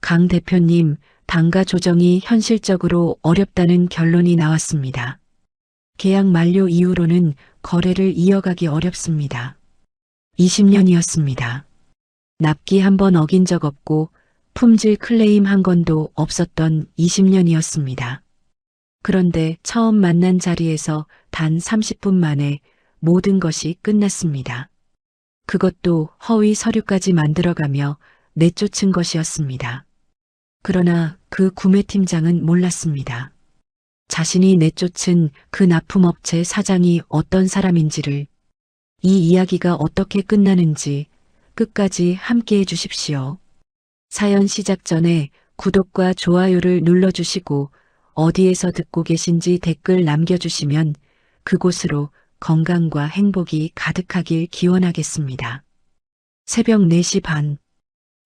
강 대표님, 단가 조정이 현실적으로 어렵다는 결론이 나왔습니다. 계약 만료 이후로는 거래를 이어가기 어렵습니다. 20년이었습니다. 납기 한 번 어긴 적 없고 품질 클레임 한 건도 없었던 20년이었습니다. 그런데 처음 만난 자리에서 단 30분 만에 모든 것이 끝났습니다. 그것도 허위 서류까지 만들어가며 내쫓은 것이었습니다. 그러나 그 구매팀장은 몰랐습니다. 자신이 내쫓은 그 납품업체 사장이 어떤 사람인지를, 이 이야기가 어떻게 끝나는지 끝까지 함께해 주십시오. 사연 시작 전에 구독과 좋아요를 눌러주시고 어디에서 듣고 계신지 댓글 남겨주시면 그곳으로 건강과 행복이 가득하길 기원하겠습니다. 새벽 4시 반.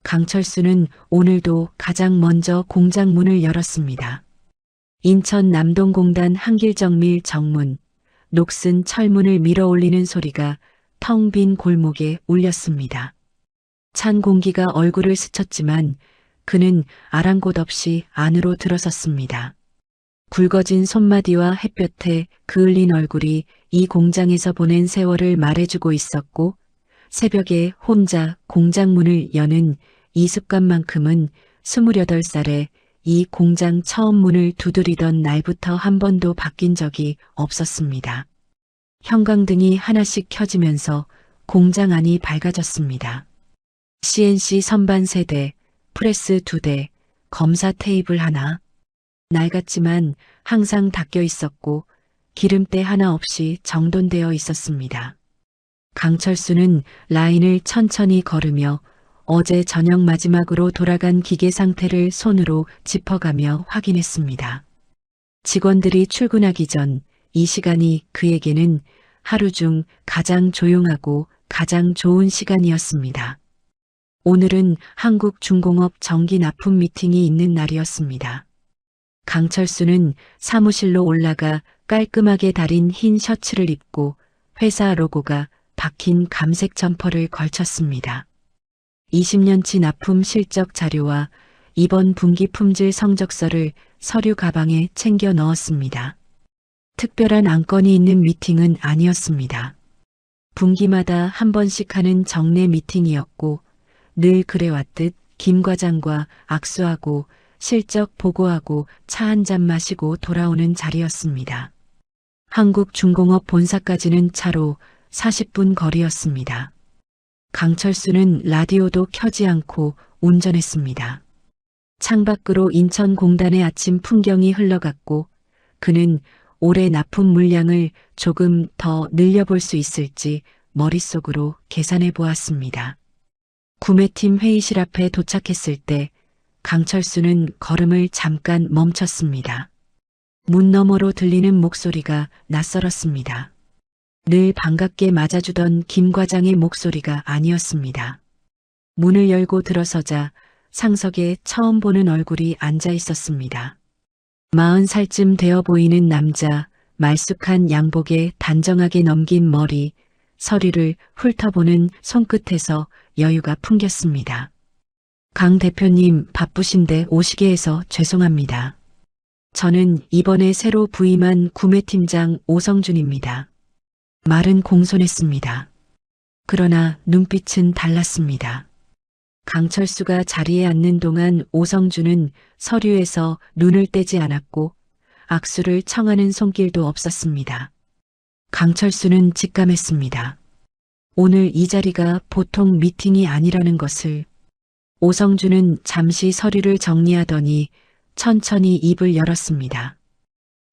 강철수는 오늘도 가장 먼저 공장 문을 열었습니다. 인천 남동공단 한길정밀 정문, 녹슨 철문을 밀어 올리는 소리가 텅 빈 골목에 울렸습니다. 찬 공기가 얼굴을 스쳤지만 그는 아랑곳 없이 안으로 들어섰습니다. 굵어진 손마디와 햇볕에 그을린 얼굴이 이 공장에서 보낸 세월을 말해주고 있었고, 새벽에 혼자 공장 문을 여는 이 습관만큼은 28살에 이 공장 처음 문을 두드리던 날부터 한 번도 바뀐 적이 없었습니다. 형광등이 하나씩 켜지면서 공장 안이 밝아졌습니다. CNC 선반 3대, 프레스 2대, 검사 테이블 하나. 낡았지만 항상 닦여 있었고 기름때 하나 없이 정돈되어 있었습니다. 강철수는 라인을 천천히 걸으며 어제 저녁 마지막으로 돌아간 기계 상태를 손으로 짚어가며 확인했습니다. 직원들이 출근하기 전 이 시간이 그에게는 하루 중 가장 조용하고 가장 좋은 시간이었습니다. 오늘은 한국중공업 정기 납품 미팅이 있는 날이었습니다. 강철수는 사무실로 올라가 깔끔하게 다린 흰 셔츠를 입고 회사 로고가 박힌 감색 점퍼를 걸쳤습니다. 20년치 납품 실적 자료와 이번 분기 품질 성적서를 서류 가방에 챙겨 넣었습니다. 특별한 안건이 있는 미팅은 아니었습니다. 분기마다 한 번씩 하는 정례 미팅이었고 늘 그래왔듯 김 과장과 악수하고 실적 보고하고 차 한 잔 마시고 돌아오는 자리였습니다. 한국중공업 본사까지는 차로 40분 거리였습니다. 강철수는 라디오도 켜지 않고 운전했습니다. 창밖으로 인천공단의 아침 풍경이 흘러갔고 그는 올해 납품 물량을 조금 더 늘려볼 수 있을지 머릿속으로 계산해 보았습니다. 구매팀 회의실 앞에 도착했을 때 강철수는 걸음을 잠깐 멈췄습니다. 문 너머로 들리는 목소리가 낯설었습니다. 늘 반갑게 맞아주던 김 과장의 목소리가 아니었습니다. 문을 열고 들어서자 상석에 처음 보는 얼굴이 앉아 있었습니다. 40살쯤 되어 보이는 남자, 말쑥한 양복에 단정하게 넘긴 머리, 서류를 훑어보는 손끝에서 여유가 풍겼습니다. 강 대표님 바쁘신데 오시게 해서 죄송합니다. 저는 이번에 새로 부임한 구매팀장 오성준입니다. 말은 공손했습니다. 그러나 눈빛은 달랐습니다. 강철수가 자리에 앉는 동안 오성준은 서류에서 눈을 떼지 않았고 악수를 청하는 손길도 없었습니다. 강철수는 직감했습니다. 오늘 이 자리가 보통 미팅이 아니라는 것을. 오성준은 잠시 서류를 정리하더니 천천히 입을 열었습니다.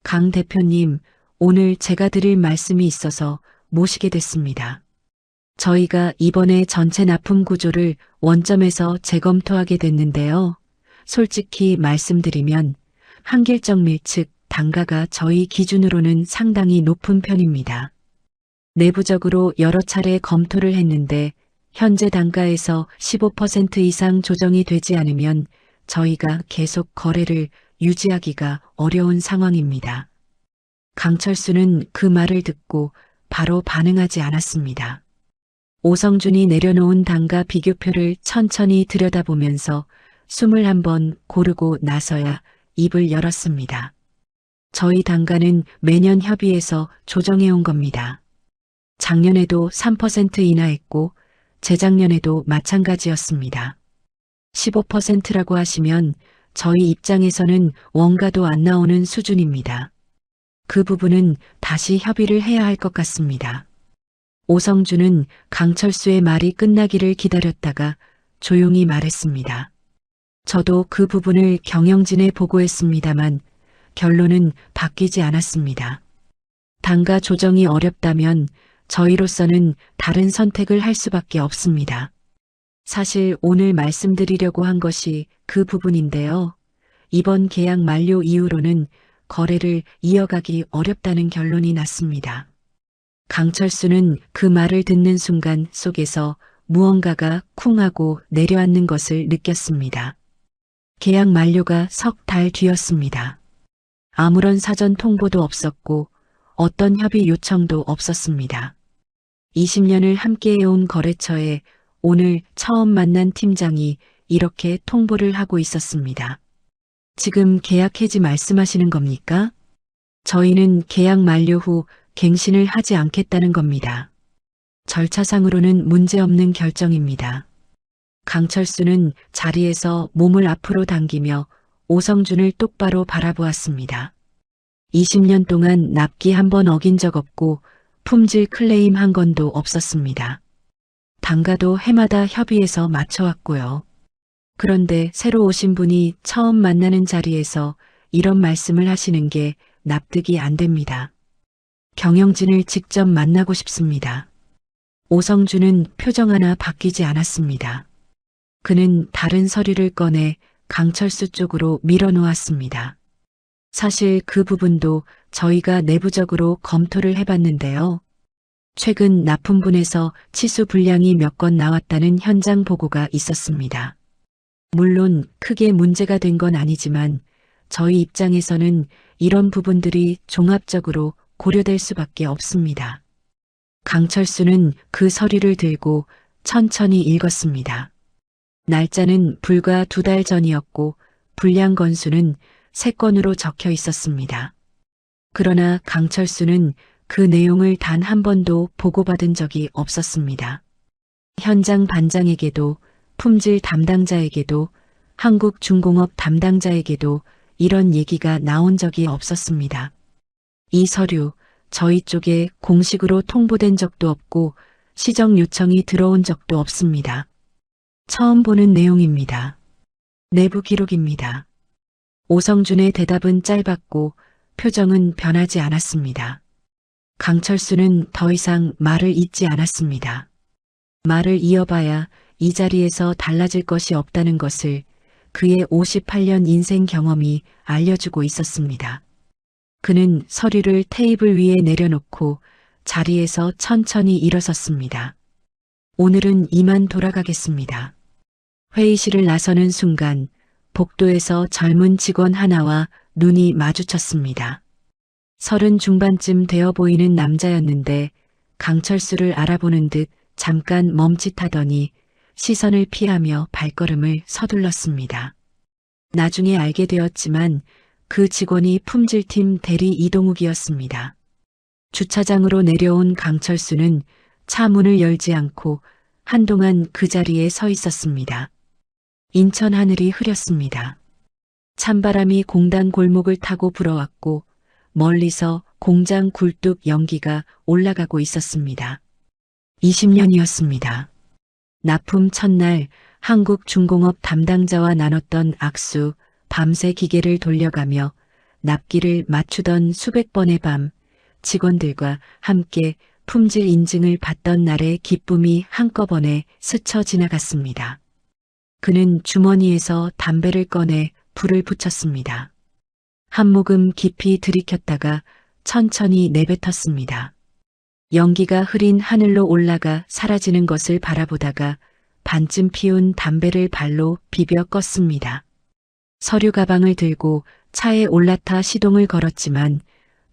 강 대표님, 오늘 제가 드릴 말씀이 있어서 모시게 됐습니다. 저희가 이번에 전체 납품 구조를 원점에서 재검토하게 됐는데요. 솔직히 말씀드리면 한길정밀 측 단가가 저희 기준으로는 상당히 높은 편입니다. 내부적으로 여러 차례 검토를 했는데 현재 단가에서 15% 이상 조정이 되지 않으면 저희가 계속 거래를 유지하기가 어려운 상황입니다. 강철수는 그 말을 듣고 바로 반응하지 않았습니다. 오성준이 내려놓은 단가 비교표를 천천히 들여다보면서 숨을 한번 고르고 나서야 입을 열었습니다. 저희 단가는 매년 협의해서 조정해온 겁니다. 작년에도 3% 인하했고 재작년에도 마찬가지였습니다. 15%라고 하시면 저희 입장에서는 원가도 안 나오는 수준입니다. 그 부분은 다시 협의를 해야 할 것 같습니다. 오성주는 강철수의 말이 끝나기를 기다렸다가 조용히 말했습니다. 저도 그 부분을 경영진에 보고했습니다만 결론은 바뀌지 않았습니다. 단가 조정이 어렵다면 저희로서는 다른 선택을 할 수밖에 없습니다. 사실 오늘 말씀드리려고 한 것이 그 부분인데요. 이번 계약 만료 이후로는 거래를 이어가기 어렵다는 결론이 났습니다. 강철수는 그 말을 듣는 순간 속에서 무언가가 쿵 하고 내려앉는 것을 느꼈습니다. 계약 만료가 석 달 뒤였습니다. 아무런 사전 통보도 없었고 어떤 협의 요청도 없었습니다. 20년을 함께해온 거래처에 오늘 처음 만난 팀장이 이렇게 통보를 하고 있었습니다. 지금 계약 해지 말씀하시는 겁니까? 저희는 계약 만료 후 갱신을 하지 않겠다는 겁니다. 절차상으로는 문제없는 결정입니다. 강철수는 자리에서 몸을 앞으로 당기며 오성준을 똑바로 바라보았습니다. 20년 동안 납기 한 번 어긴 적 없고 품질 클레임 한 건도 없었습니다. 단가도 해마다 협의해서 맞춰왔고요. 그런데 새로 오신 분이 처음 만나는 자리에서 이런 말씀을 하시는 게 납득이 안 됩니다. 경영진을 직접 만나고 싶습니다. 오성준은 표정 하나 바뀌지 않았습니다. 그는 다른 서류를 꺼내 강철수 쪽으로 밀어놓았습니다. 사실 그 부분도 저희가 내부적으로 검토를 해봤는데요. 최근 납품분에서 치수 불량이 몇 건 나왔다는 현장 보고가 있었습니다. 물론 크게 문제가 된 건 아니지만 저희 입장에서는 이런 부분들이 종합적으로 고려될 수밖에 없습니다. 강철수는 그 서류를 들고 천천히 읽었습니다. 날짜는 불과 2달 전이었고 불량 건수는 3건으로 적혀 있었습니다. 그러나 강철수는 그 내용을 단 한 번도 보고받은 적이 없었습니다. 현장 반장에게도 품질 담당자에게도 한국중공업 담당자에게도 이런 얘기가 나온 적이 없었습니다. 이 서류 저희 쪽에 공식으로 통보된 적도 없고 시정 요청이 들어온 적도 없습니다. 처음 보는 내용입니다. 내부 기록입니다. 오성준의 대답은 짧았고 표정은 변하지 않았습니다. 강철수는 더 이상 말을 잇지 않았습니다. 말을 이어봐야 이 자리에서 달라질 것이 없다는 것을 그의 58년 인생 경험이 알려주고 있었습니다. 그는 서류를 테이블 위에 내려놓고 자리에서 천천히 일어섰습니다. 오늘은 이만 돌아가겠습니다. 회의실을 나서는 순간 복도에서 젊은 직원 하나와 눈이 마주쳤습니다. 30 중반쯤 되어 보이는 남자였는데 강철수를 알아보는 듯 잠깐 멈칫하더니 시선을 피하며 발걸음을 서둘렀습니다. 나중에 알게 되었지만 그 직원이 품질팀 대리 이동욱이었습니다. 주차장으로 내려온 강철수는 차 문을 열지 않고 한동안 그 자리에 서 있었습니다. 인천 하늘이 흐렸습니다. 찬바람이 공단 골목을 타고 불어왔고 멀리서 공장 굴뚝 연기가 올라가고 있었습니다. 20년이었습니다. 납품 첫날 한국중공업 담당자와 나눴던 악수, 밤새 기계를 돌려가며 납기를 맞추던 수백 번의 밤, 직원들과 함께 품질 인증을 받던 날의 기쁨이 한꺼번에 스쳐 지나갔습니다. 그는 주머니에서 담배를 꺼내 불을 붙였습니다. 한 모금 깊이 들이켰다가 천천히 내뱉었습니다. 연기가 흐린 하늘로 올라가 사라지는 것을 바라보다가 반쯤 피운 담배를 발로 비벼 껐습니다. 서류 가방을 들고 차에 올라타 시동을 걸었지만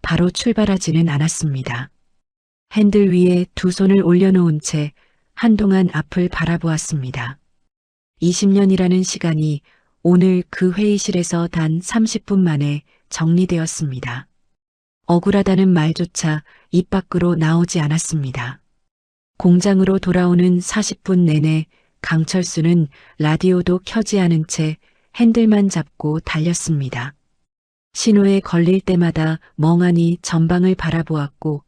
바로 출발하지는 않았습니다. 핸들 위에 두 손을 올려놓은 채 한동안 앞을 바라보았습니다. 20년이라는 시간이 오늘 그 회의실에서 단 30분 만에 정리되었습니다. 억울하다는 말조차 입 밖으로 나오지 않았습니다. 공장으로 돌아오는 40분 내내 강철수는 라디오도 켜지 않은 채 핸들만 잡고 달렸습니다. 신호에 걸릴 때마다 멍하니 전방을 바라보았고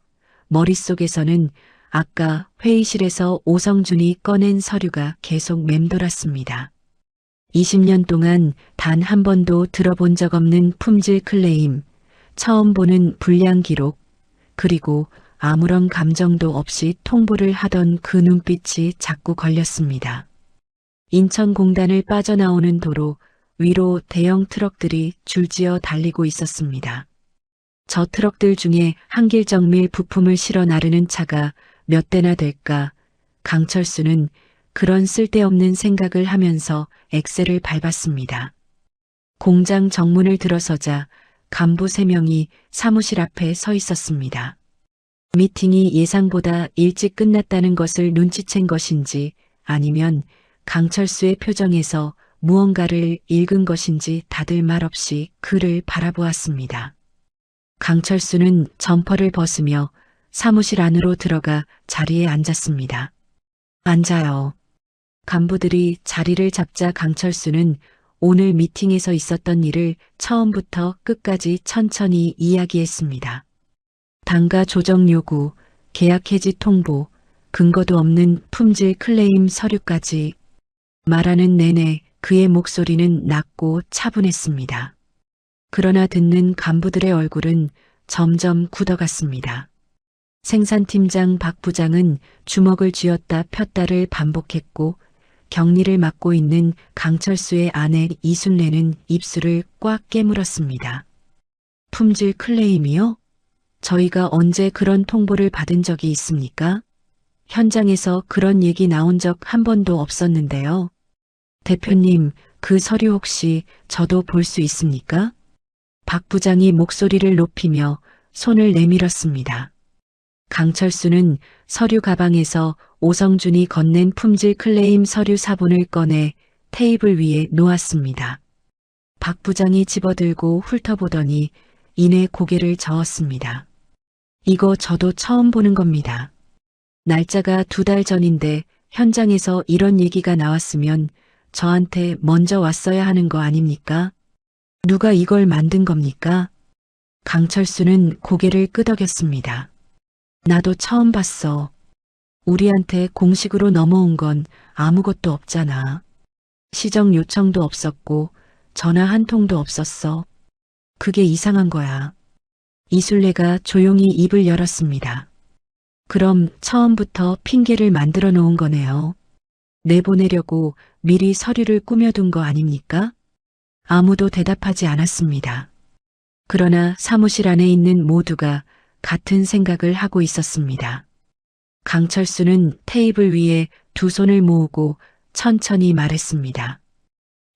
머릿속에서는 아까 회의실에서 오성준이 꺼낸 서류가 계속 맴돌았습니다. 20년 동안 단 한 번도 들어본 적 없는 품질 클레임, 처음 보는 불량 기록, 그리고 아무런 감정도 없이 통보를 하던 그 눈빛이 자꾸 걸렸습니다. 인천공단을 빠져나오는 도로 위로 대형 트럭들이 줄지어 달리고 있었습니다. 저 트럭들 중에 한길정밀 부품을 실어 나르는 차가 몇 대나 될까? 강철수는 그런 쓸데없는 생각을 하면서 엑셀을 밟았습니다. 공장 정문을 들어서자 간부 3명이 사무실 앞에 서 있었습니다. 미팅이 예상보다 일찍 끝났다는 것을 눈치챈 것인지 아니면 강철수의 표정에서 무언가를 읽은 것인지 다들 말없이 그를 바라보았습니다. 강철수는 점퍼를 벗으며 사무실 안으로 들어가 자리에 앉았습니다. 앉아요. 간부들이 자리를 잡자 강철수는 오늘 미팅에서 있었던 일을 처음부터 끝까지 천천히 이야기했습니다. 단가 조정 요구, 계약 해지 통보, 근거도 없는 품질 클레임 서류까지 말하는 내내 그의 목소리는 낮고 차분했습니다. 그러나 듣는 간부들의 얼굴은 점점 굳어갔습니다. 생산팀장 박 부장은 주먹을 쥐었다 폈다를 반복했고 격리를 맡고 있는 강철수의 아내 이순례는 입술을 꽉 깨물었습니다. 품질 클레임이요? 저희가 언제 그런 통보를 받은 적이 있습니까? 현장에서 그런 얘기 나온 적 한 번도 없었는데요. 대표님, 그 서류 혹시 저도 볼 수 있습니까? 박 부장이 목소리를 높이며 손을 내밀었습니다. 강철수는 서류 가방에서 오성준이 건넨 품질 클레임 서류 사본을 꺼내 테이블 위에 놓았습니다. 박 부장이 집어들고 훑어보더니 이내 고개를 저었습니다. 이거 저도 처음 보는 겁니다. 날짜가 2달 전인데 현장에서 이런 얘기가 나왔으면 저한테 먼저 왔어야 하는 거 아닙니까? 누가 이걸 만든 겁니까? 강철수는 고개를 끄덕였습니다. 나도 처음 봤어. 우리한테 공식으로 넘어온 건 아무것도 없잖아. 시정 요청도 없었고 전화 한 통도 없었어. 그게 이상한 거야. 이순례가 조용히 입을 열었습니다. 그럼 처음부터 핑계를 만들어 놓은 거네요. 내보내려고 미리 서류를 꾸며둔 거 아닙니까? 아무도 대답하지 않았습니다. 그러나 사무실 안에 있는 모두가 같은 생각을 하고 있었습니다. 강철수는 테이블 위에 두 손을 모으고 천천히 말했습니다.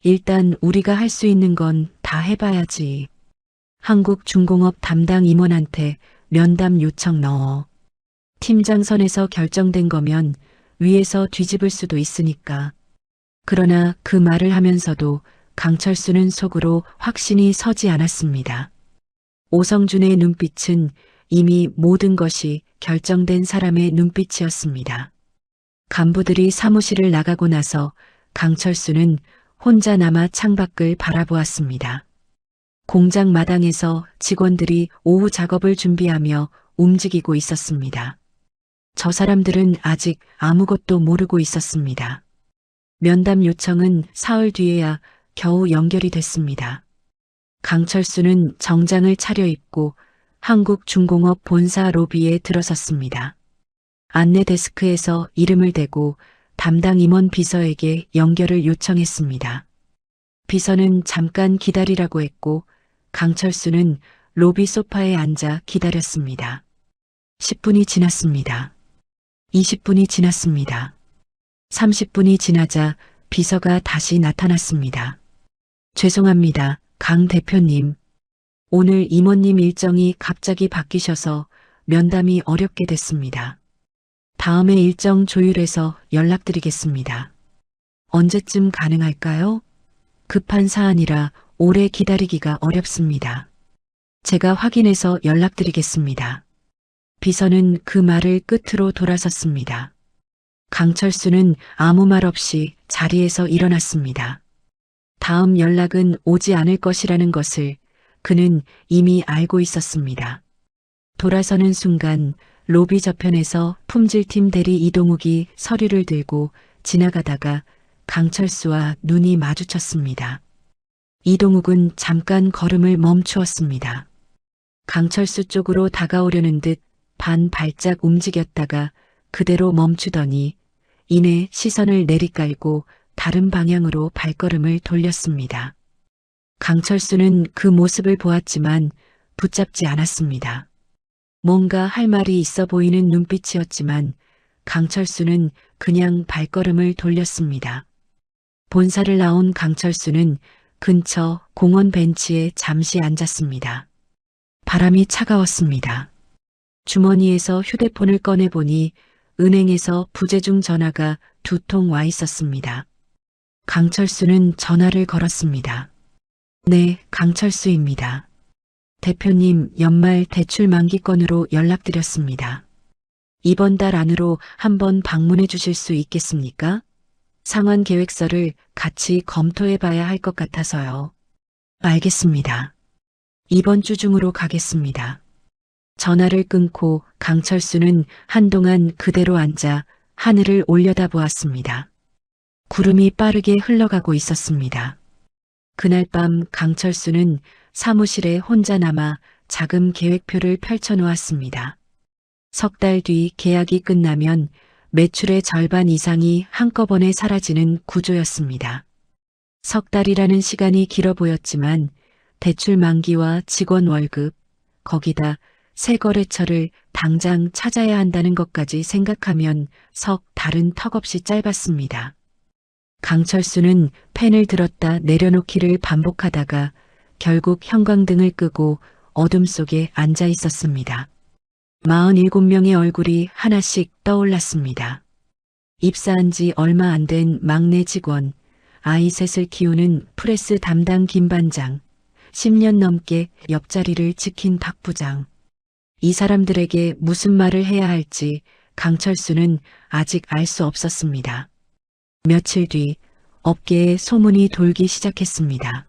일단 우리가 할 수 있는 건 다 해봐야지. 한국중공업 담당 임원한테 면담 요청 넣어. 팀장 선에서 결정된 거면 위에서 뒤집을 수도 있으니까. 그러나 그 말을 하면서도 강철수는 속으로 확신이 서지 않았습니다. 오성준의 눈빛은 이미 모든 것이 결정된 사람의 눈빛이었습니다. 간부들이 사무실을 나가고 나서 강철수는 혼자 남아 창밖을 바라보았습니다. 공장 마당에서 직원들이 오후 작업을 준비하며 움직이고 있었습니다. 저 사람들은 아직 아무것도 모르고 있었습니다. 면담 요청은 사흘 뒤에야 겨우 연결이 됐습니다. 강철수는 정장을 차려입고 한국중공업 본사 로비에 들어섰습니다. 안내 데스크에서 이름을 대고 담당 임원 비서에게 연결을 요청했습니다. 비서는 잠깐 기다리라고 했고 강철수는 로비 소파에 앉아 기다렸습니다. 10분이 지났습니다. 20분이 지났습니다. 30분이 지나자 비서가 다시 나타났습니다. 죄송합니다, 강 대표님. 오늘 임원님 일정이 갑자기 바뀌셔서 면담이 어렵게 됐습니다. 다음에 일정 조율해서 연락드리겠습니다. 언제쯤 가능할까요? 급한 사안이라 오래 기다리기가 어렵습니다. 제가 확인해서 연락드리겠습니다. 비서는 그 말을 끝으로 돌아섰습니다. 강철수는 아무 말 없이 자리에서 일어났습니다. 다음 연락은 오지 않을 것이라는 것을 그는 이미 알고 있었습니다. 돌아서는 순간 로비 저편에서 품질팀 대리 이동욱이 서류를 들고 지나가다가 강철수와 눈이 마주쳤습니다. 이동욱은 잠깐 걸음을 멈추었습니다. 강철수 쪽으로 다가오려는 듯 반 발짝 움직였다가 그대로 멈추더니 이내 시선을 내리깔고 다른 방향으로 발걸음을 돌렸습니다. 강철수는 그 모습을 보았지만 붙잡지 않았습니다. 뭔가 할 말이 있어 보이는 눈빛이었지만 강철수는 그냥 발걸음을 돌렸습니다. 본사를 나온 강철수는 근처 공원 벤치에 잠시 앉았습니다. 바람이 차가웠습니다. 주머니에서 휴대폰을 꺼내보니 은행에서 부재중 전화가 2통 와 있었습니다. 강철수는 전화를 걸었습니다. 네, 강철수입니다. 대표님, 연말 대출 만기권으로 연락드렸습니다. 이번 달 안으로 한번 방문해 주실 수 있겠습니까? 상환 계획서를 같이 검토해 봐야 할 것 같아서요. 알겠습니다. 이번 주 중으로 가겠습니다. 전화를 끊고 강철수는 한동안 그대로 앉아 하늘을 올려다보았습니다. 구름이 빠르게 흘러가고 있었습니다. 그날 밤 강철수는 사무실에 혼자 남아 자금 계획표를 펼쳐놓았습니다. 석 달 뒤 계약이 끝나면 매출의 절반 이상이 한꺼번에 사라지는 구조였습니다. 석 달이라는 시간이 길어 보였지만 대출 만기와 직원 월급, 거기다 새 거래처를 당장 찾아야 한다는 것까지 생각하면 석 달은 턱없이 짧았습니다. 강철수는 펜을 들었다 내려놓기를 반복하다가 결국 형광등을 끄고 어둠 속에 앉아 있었습니다. 47명의 얼굴이 하나씩 떠올랐습니다. 입사한 지 얼마 안 된 막내 직원, 아이 셋을 키우는 프레스 담당 김 반장, 10년 넘게 옆자리를 지킨 박 부장. 이 사람들에게 무슨 말을 해야 할지 강철수는 아직 알 수 없었습니다. 며칠 뒤 업계에 소문이 돌기 시작했습니다.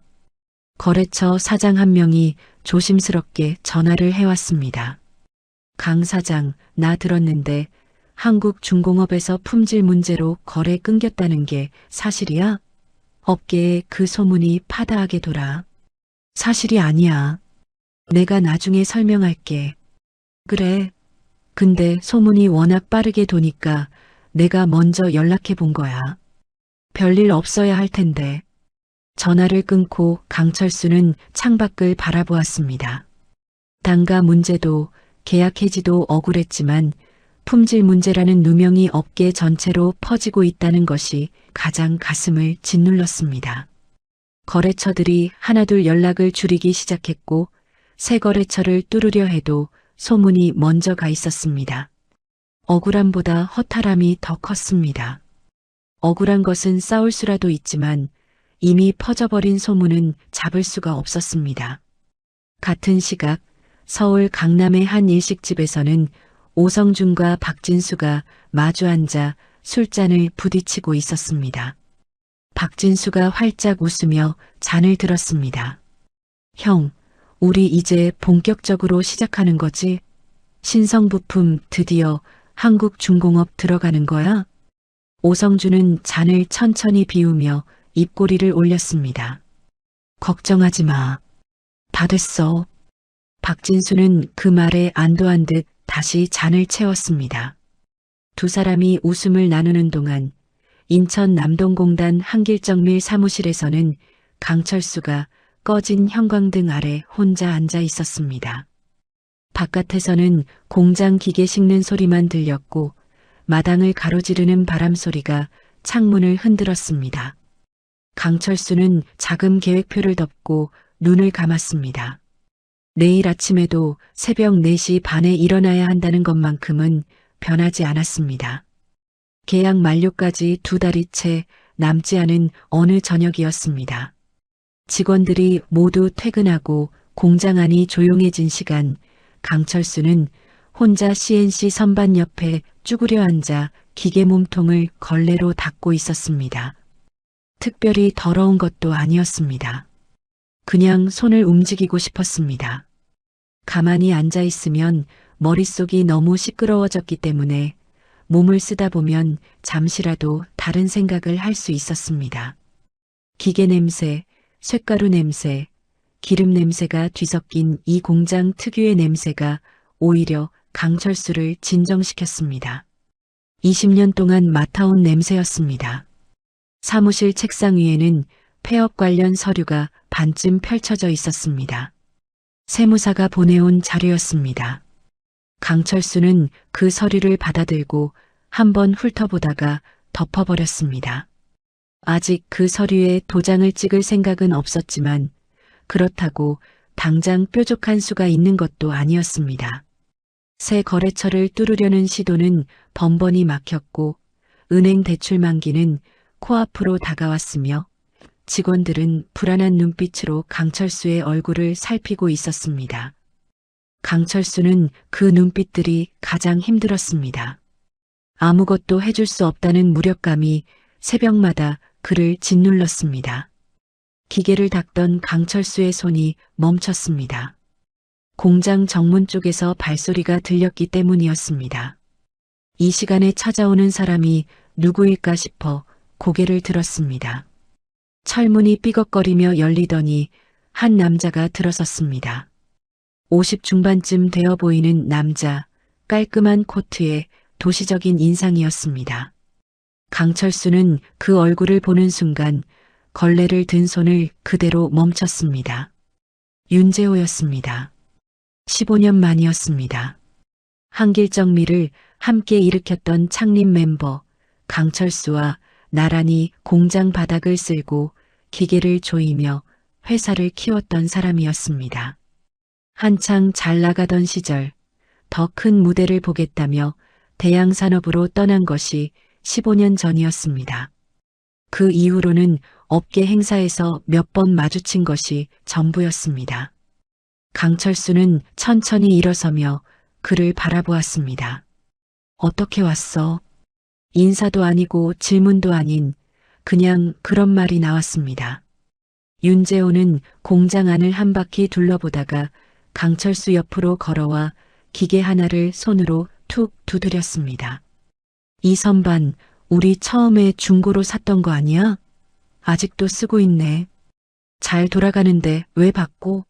거래처 사장 한 명이 조심스럽게 전화를 해왔습니다. 강 사장, 나 들었는데 한국중공업에서 품질 문제로 거래 끊겼다는 게 사실이야? 업계에 그 소문이 파다하게 돌아. 사실이 아니야. 내가 나중에 설명할게. 그래. 근데 소문이 워낙 빠르게 도니까 내가 먼저 연락해 본 거야. 별일 없어야 할 텐데. 전화를 끊고 강철수는 창밖을 바라보았습니다. 단가 문제도 계약 해지도 억울했지만 품질 문제라는 누명이 업계 전체로 퍼지고 있다는 것이 가장 가슴을 짓눌렀습니다. 거래처들이 하나둘 연락을 줄이기 시작했고 새 거래처를 뚫으려 해도 소문이 먼저 가 있었습니다. 억울함보다 허탈함이 더 컸습니다. 억울한 것은 싸울 수라도 있지만 이미 퍼져버린 소문은 잡을 수가 없었습니다. 같은 시각 서울 강남의 한 일식집에서는 오성준과 박진수가 마주 앉아 술잔을 부딪히고 있었습니다. 박진수가 활짝 웃으며 잔을 들었습니다. 형, 우리 이제 본격적으로 시작하는 거지? 신성부품 드디어 한국중공업 들어가는 거야? 오성준은 잔을 천천히 비우며 입꼬리를 올렸습니다. 걱정하지 마. 다 됐어. 박진수는 그 말에 안도한 듯 다시 잔을 채웠습니다. 두 사람이 웃음을 나누는 동안 인천 남동공단 한길정밀 사무실에서는 강철수가 꺼진 형광등 아래 혼자 앉아 있었습니다. 바깥에서는 공장 기계 식는 소리만 들렸고 마당을 가로지르는 바람 소리가 창문을 흔들었습니다. 강철수는 자금 계획표를 덮고 눈을 감았습니다. 내일 아침에도 새벽 4시 반에 일어나야 한다는 것만큼은 변하지 않았습니다. 계약 만료까지 2달이 채 남지 않은 어느 저녁이었습니다. 직원들이 모두 퇴근하고 공장 안이 조용해진 시간, 강철수는 혼자 CNC 선반 옆에 쭈그려 앉아 기계 몸통을 걸레로 닦고 있었습니다. 특별히 더러운 것도 아니었습니다. 그냥 손을 움직이고 싶었습니다. 가만히 앉아 있으면 머릿속이 너무 시끄러워졌기 때문에 몸을 쓰다 보면 잠시라도 다른 생각을 할 수 있었습니다. 기계 냄새, 쇳가루 냄새, 기름 냄새가 뒤섞인 이 공장 특유의 냄새가 오히려 강철수를 진정시켰습니다. 20년 동안 맡아온 냄새였습니다. 사무실 책상 위에는 폐업 관련 서류가 반쯤 펼쳐져 있었습니다. 세무사가 보내온 자료였습니다. 강철수는 그 서류를 받아들고 한번 훑어보다가 덮어버렸습니다. 아직 그 서류에 도장을 찍을 생각은 없었지만 그렇다고 당장 뾰족한 수가 있는 것도 아니었습니다. 새 거래처를 뚫으려는 시도는 번번이 막혔고 은행 대출 만기는 코앞으로 다가왔으며 직원들은 불안한 눈빛으로 강철수의 얼굴을 살피고 있었습니다. 강철수는 그 눈빛들이 가장 힘들었습니다. 아무것도 해줄 수 없다는 무력감이 새벽마다 그를 짓눌렀습니다. 기계를 닦던 강철수의 손이 멈췄습니다. 공장 정문 쪽에서 발소리가 들렸기 때문이었습니다. 이 시간에 찾아오는 사람이 누구일까 싶어 고개를 들었습니다. 철문이 삐걱거리며 열리더니 한 남자가 들어섰습니다. 50 중반쯤 되어 보이는 남자, 깔끔한 코트에 도시적인 인상이었습니다. 강철수는 그 얼굴을 보는 순간 걸레를 든 손을 그대로 멈췄습니다. 윤재호였습니다. 15년 만이었습니다. 한길정미를 함께 일으켰던 창립 멤버 강철수와 나란히 공장 바닥을 쓸고 기계를 조이며 회사를 키웠던 사람이었습니다. 한창 잘 나가던 시절 더 큰 무대를 보겠다며 대양산업으로 떠난 것이 15년 전이었습니다. 그 이후로는 업계 행사에서 몇 번 마주친 것이 전부였습니다. 강철수는 천천히 일어서며 그를 바라보았습니다. 어떻게 왔어? 인사도 아니고 질문도 아닌 그냥 그런 말이 나왔습니다. 윤재호는 공장 안을 한 바퀴 둘러보다가 강철수 옆으로 걸어와 기계 하나를 손으로 툭 두드렸습니다. 이 선반 우리 처음에 중고로 샀던 거 아니야? 아직도 쓰고 있네. 잘 돌아가는데 왜 바꿔?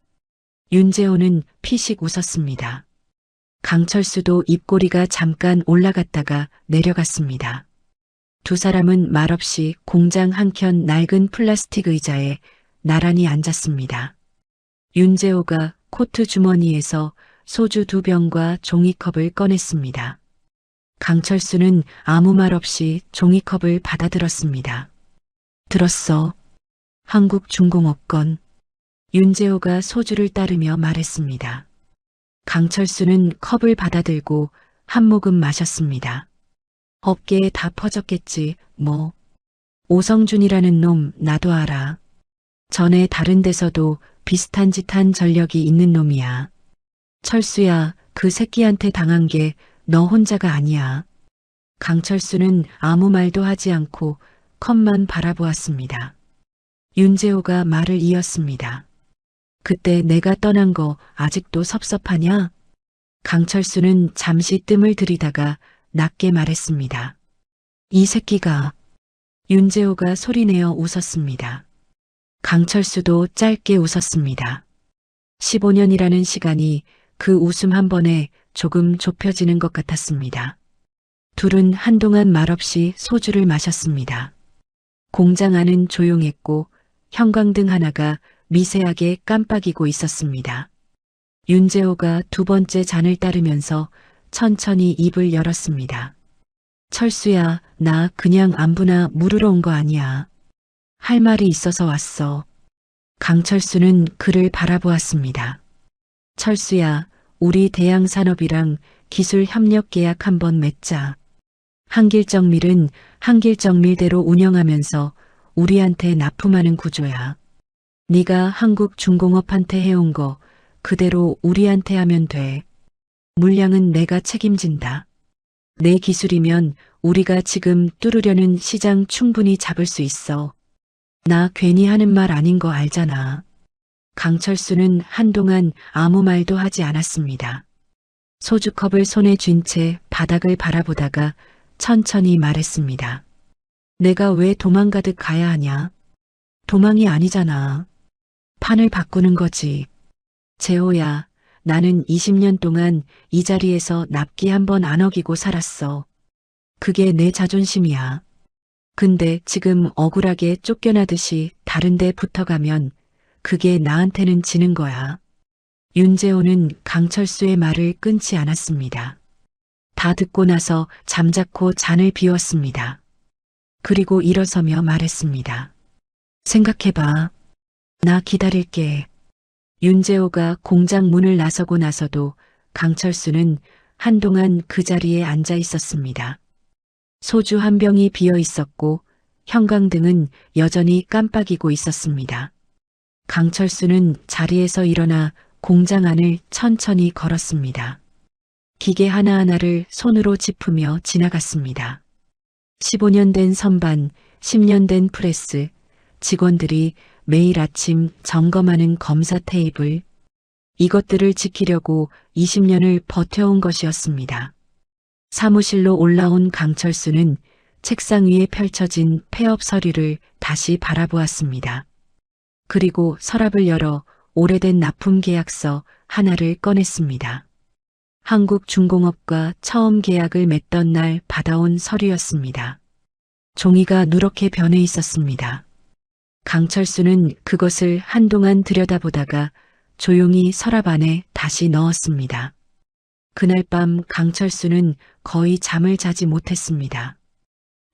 윤재호는 피식 웃었습니다. 강철수도 입꼬리가 잠깐 올라갔다가 내려갔습니다. 두 사람은 말없이 공장 한켠 낡은 플라스틱 의자에 나란히 앉았습니다. 윤재호가 코트 주머니에서 소주 2병과 종이컵을 꺼냈습니다. 강철수는 아무 말 없이 종이컵을 받아들었습니다. 들었어. 한국중공업건. 윤재호가 소주를 따르며 말했습니다. 강철수는 컵을 받아들고 한 모금 마셨습니다. 업계에 다 퍼졌겠지, 뭐. 오성준이라는 놈 나도 알아. 전에 다른 데서도 비슷한 짓 한 전력이 있는 놈이야. 철수야, 그 새끼한테 당한 게 너 혼자가 아니야. 강철수는 아무 말도 하지 않고 컵만 바라보았습니다. 윤재호가 말을 이었습니다. 그때 내가 떠난 거 아직도 섭섭하냐? 강철수는 잠시 뜸을 들이다가 낮게 말했습니다. 이 새끼가. 윤재호가 소리내어 웃었습니다. 강철수도 짧게 웃었습니다. 15년이라는 시간이 그 웃음 한 번에 조금 좁혀지는 것 같았습니다. 둘은 한동안 말없이 소주를 마셨습니다. 공장 안은 조용했고 형광등 하나가 미세하게 깜빡이고 있었습니다. 윤재호가 두 번째 잔을 따르면서 천천히 입을 열었습니다. 철수야, 나 그냥 안부나 물으러 온 거 아니야. 할 말이 있어서 왔어. 강철수는 그를 바라보았습니다. 철수야, 우리 대양산업이랑 기술 협력 계약 한번 맺자. 한길정밀은 한길정밀대로 운영하면서 우리한테 납품하는 구조야. 네가 한국중공업한테 해온 거 그대로 우리한테 하면 돼. 물량은 내가 책임진다. 내 기술이면 우리가 지금 뚫으려는 시장 충분히 잡을 수 있어. 나 괜히 하는 말 아닌 거 알잖아. 강철수는 한동안 아무 말도 하지 않았습니다. 소주컵을 손에 쥔 채 바닥을 바라보다가 천천히 말했습니다. 내가 왜 도망가듯 가야 하냐? 도망이 아니잖아. 판을 바꾸는 거지. 재호야, 나는 20년 동안 이 자리에서 납기 한 번 안 어기고 살았어. 그게 내 자존심이야. 근데 지금 억울하게 쫓겨나듯이 다른 데 붙어가면 그게 나한테는 지는 거야. 윤재호는 강철수의 말을 끊지 않았습니다. 다 듣고 나서 잠자코 잔을 비웠습니다. 그리고 일어서며 말했습니다. 생각해봐. 나 기다릴게. 윤재호가 공장 문을 나서고 나서도 강철수는 한동안 그 자리에 앉아 있었습니다. 소주 한 병이 비어 있었고 형광등은 여전히 깜빡이고 있었습니다. 강철수는 자리에서 일어나 공장 안을 천천히 걸었습니다. 기계 하나하나를 손으로 짚으며 지나갔습니다. 15년 된 선반, 10년 된 프레스, 직원들이 매일 아침 점검하는 검사 테이블, 이것들을 지키려고 20년을 버텨온 것이었습니다. 사무실로 올라온 강철수는 책상 위에 펼쳐진 폐업 서류를 다시 바라보았습니다. 그리고 서랍을 열어 오래된 납품 계약서 하나를 꺼냈습니다. 한국중공업과 처음 계약을 맺던 날 받아온 서류였습니다. 종이가 누렇게 변해 있었습니다. 강철수는 그것을 한동안 들여다보다가 조용히 서랍 안에 다시 넣었습니다. 그날 밤 강철수는 거의 잠을 자지 못했습니다.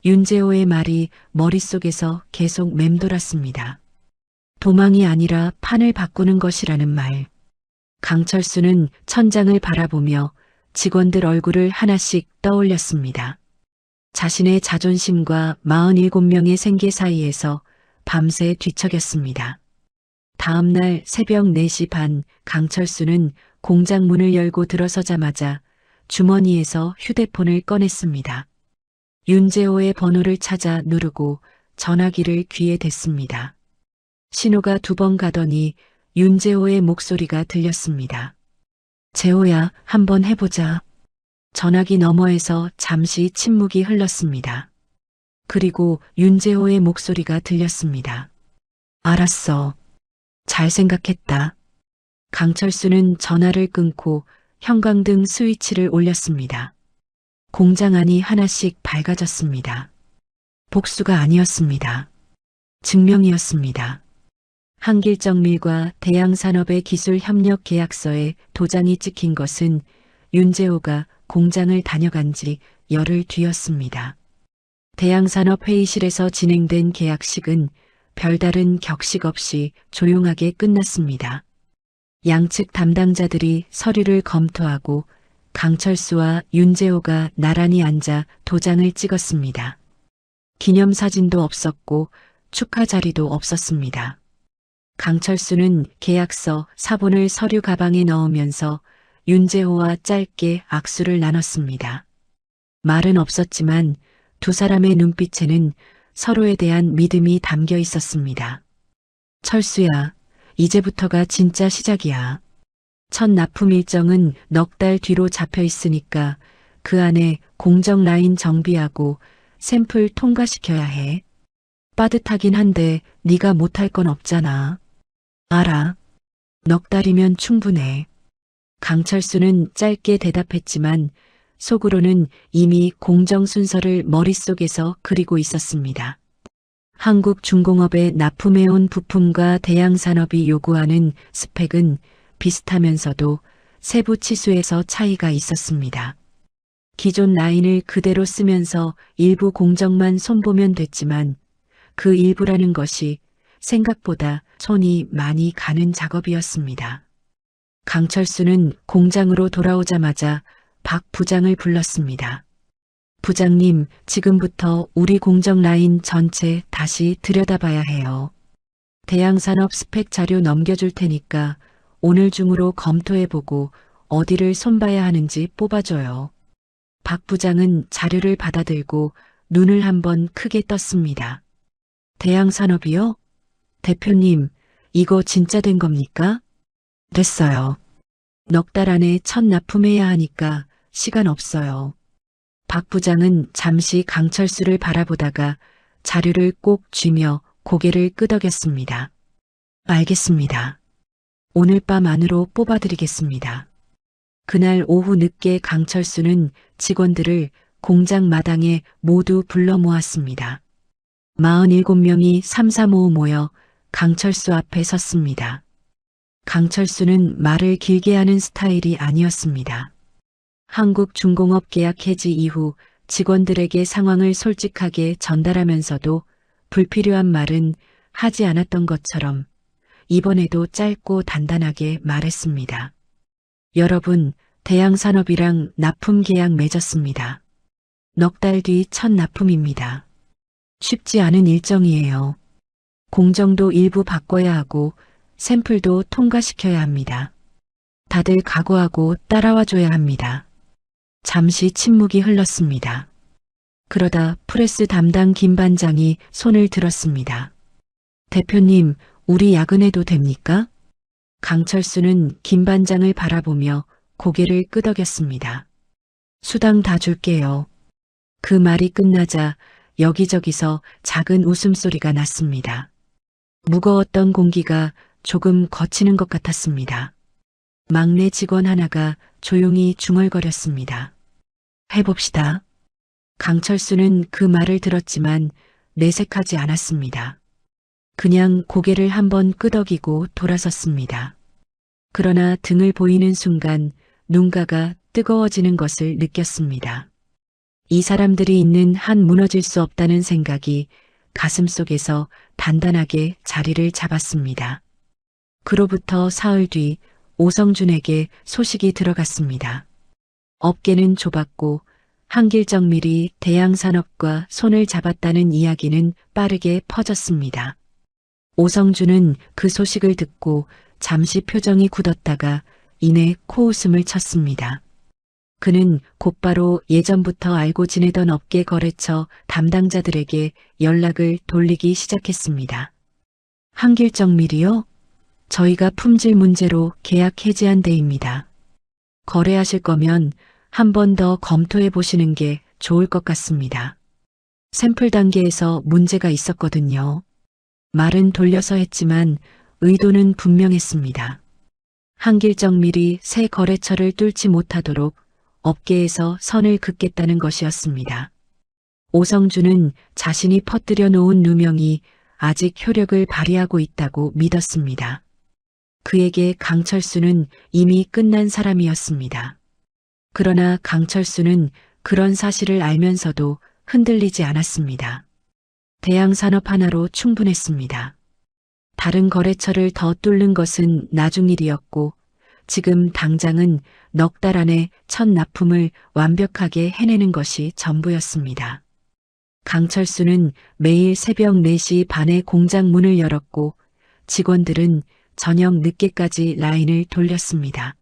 윤재호의 말이 머릿속에서 계속 맴돌았습니다. 도망이 아니라 판을 바꾸는 것이라는 말. 강철수는 천장을 바라보며 직원들 얼굴을 하나씩 떠올렸습니다. 자신의 자존심과 47명의 생계 사이에서 밤새 뒤척였습니다. 다음 날 새벽 4시 반 강철수는 공장 문을 열고 들어서자마자 주머니에서 휴대폰을 꺼냈습니다. 윤재호의 번호를 찾아 누르고 전화기를 귀에 댔습니다. 신호가 2번 가더니 윤재호의 목소리가 들렸습니다. 재호야, 한번 해보자. 전화기 너머에서 잠시 침묵이 흘렀습니다. 그리고 윤재호의 목소리가 들렸습니다. 알았어. 잘 생각했다. 강철수는 전화를 끊고 형광등 스위치를 올렸습니다. 공장 안이 하나씩 밝아졌습니다. 복수가 아니었습니다. 증명이었습니다. 한길정밀과 대양산업의 기술협력 계약서에 도장이 찍힌 것은 윤재호가 공장을 다녀간 지 열흘 뒤였습니다. 대양산업 회의실에서 진행된 계약식은 별다른 격식 없이 조용하게 끝났습니다. 양측 담당자들이 서류를 검토하고 강철수와 윤재호가 나란히 앉아 도장을 찍었습니다. 기념사진도 없었고 축하 자리도 없었습니다. 강철수는 계약서 사본을 서류 가방에 넣으면서 윤재호와 짧게 악수를 나눴습니다. 말은 없었지만 두 사람의 눈빛에는 서로에 대한 믿음이 담겨 있었습니다. 철수야, 이제부터가 진짜 시작이야. 첫 납품 일정은 넉 달 뒤로 잡혀 있으니까 그 안에 공정 라인 정비하고 샘플 통과시켜야 해. 빠듯하긴 한데 네가 못할 건 없잖아. 알아. 넉 달이면 충분해. 강철수는 짧게 대답했지만 속으로는 이미 공정 순서를 머릿속에서 그리고 있었습니다. 한국중공업에 납품해온 부품과 대양산업이 요구하는 스펙은 비슷하면서도 세부 치수에서 차이가 있었습니다. 기존 라인을 그대로 쓰면서 일부 공정만 손보면 됐지만 그 일부라는 것이 생각보다 손이 많이 가는 작업이었습니다. 강철수는 공장으로 돌아오자마자 박 부장을 불렀습니다. 부장님, 지금부터 우리 공정 라인 전체 다시 들여다봐야 해요. 대양산업 스펙 자료 넘겨줄 테니까 오늘 중으로 검토해보고 어디를 손봐야 하는지 뽑아줘요. 박 부장은 자료를 받아들고 눈을 한번 크게 떴습니다. 대양산업이요? 대표님, 이거 진짜 된 겁니까? 됐어요. 넉 달 안에 첫 납품해야 하니까 시간 없어요. 박 부장은 잠시 강철수를 바라보다가 자료를 꼭 쥐며 고개를 끄덕였습니다. 알겠습니다. 오늘 밤 안으로 뽑아드리겠습니다. 그날 오후 늦게 강철수는 직원들을 공장 마당에 모두 불러 모았습니다. 47명이 삼삼오오 모여 강철수 앞에 섰습니다. 강철수는 말을 길게 하는 스타일이 아니었습니다. 한국중공업 계약 해지 이후 직원들에게 상황을 솔직하게 전달하면서도 불필요한 말은 하지 않았던 것처럼 이번에도 짧고 단단하게 말했습니다. 여러분, 대양산업이랑 납품 계약 맺었습니다. 넉 달 뒤 첫 납품입니다. 쉽지 않은 일정이에요. 공정도 일부 바꿔야 하고 샘플도 통과시켜야 합니다. 다들 각오하고 따라와 줘야 합니다. 잠시 침묵이 흘렀습니다. 그러다 프레스 담당 김 반장이 손을 들었습니다. 대표님, 우리 야근해도 됩니까? 강철수는 김 반장을 바라보며 고개를 끄덕였습니다. 수당 다 줄게요. 그 말이 끝나자 여기저기서 작은 웃음소리가 났습니다. 무거웠던 공기가 조금 거치는 것 같았습니다. 막내 직원 하나가 조용히 중얼거렸습니다. 해봅시다. 강철수는 그 말을 들었지만 내색하지 않았습니다. 그냥 고개를 한번 끄덕이고 돌아섰습니다. 그러나 등을 보이는 순간 눈가가 뜨거워지는 것을 느꼈습니다. 이 사람들이 있는 한 무너질 수 없다는 생각이 가슴속에서 단단하게 자리를 잡았습니다. 그로부터 사흘 뒤 오성준에게 소식이 들어갔습니다. 업계는 좁았고 한길정밀이 대양산업과 손을 잡았다는 이야기는 빠르게 퍼졌습니다. 오성준은 그 소식을 듣고 잠시 표정이 굳었다가 이내 코웃음을 쳤습니다. 그는 곧바로 예전부터 알고 지내던 업계 거래처 담당자들에게 연락을 돌리기 시작했습니다. 한길정밀이요? 저희가 품질 문제로 계약 해지한 데입니다. 거래하실 거면 한 번 더 검토해 보시는 게 좋을 것 같습니다. 샘플 단계에서 문제가 있었거든요. 말은 돌려서 했지만 의도는 분명했습니다. 한길정밀이 새 거래처를 뚫지 못하도록 업계에서 선을 긋겠다는 것이었습니다. 오성준은 자신이 퍼뜨려 놓은 누명이 아직 효력을 발휘하고 있다고 믿었습니다. 그에게 강철수는 이미 끝난 사람이었습니다. 그러나 강철수는 그런 사실을 알면서도 흔들리지 않았습니다. 대양산업 하나로 충분했습니다. 다른 거래처를 더 뚫는 것은 나중 일이었고 지금 당장은 넉 달 안에 첫 납품을 완벽하게 해내는 것이 전부였습니다. 강철수는 매일 새벽 4시 반에 공장 문을 열었고 직원들은 저녁 늦게까지 라인을 돌렸습니다.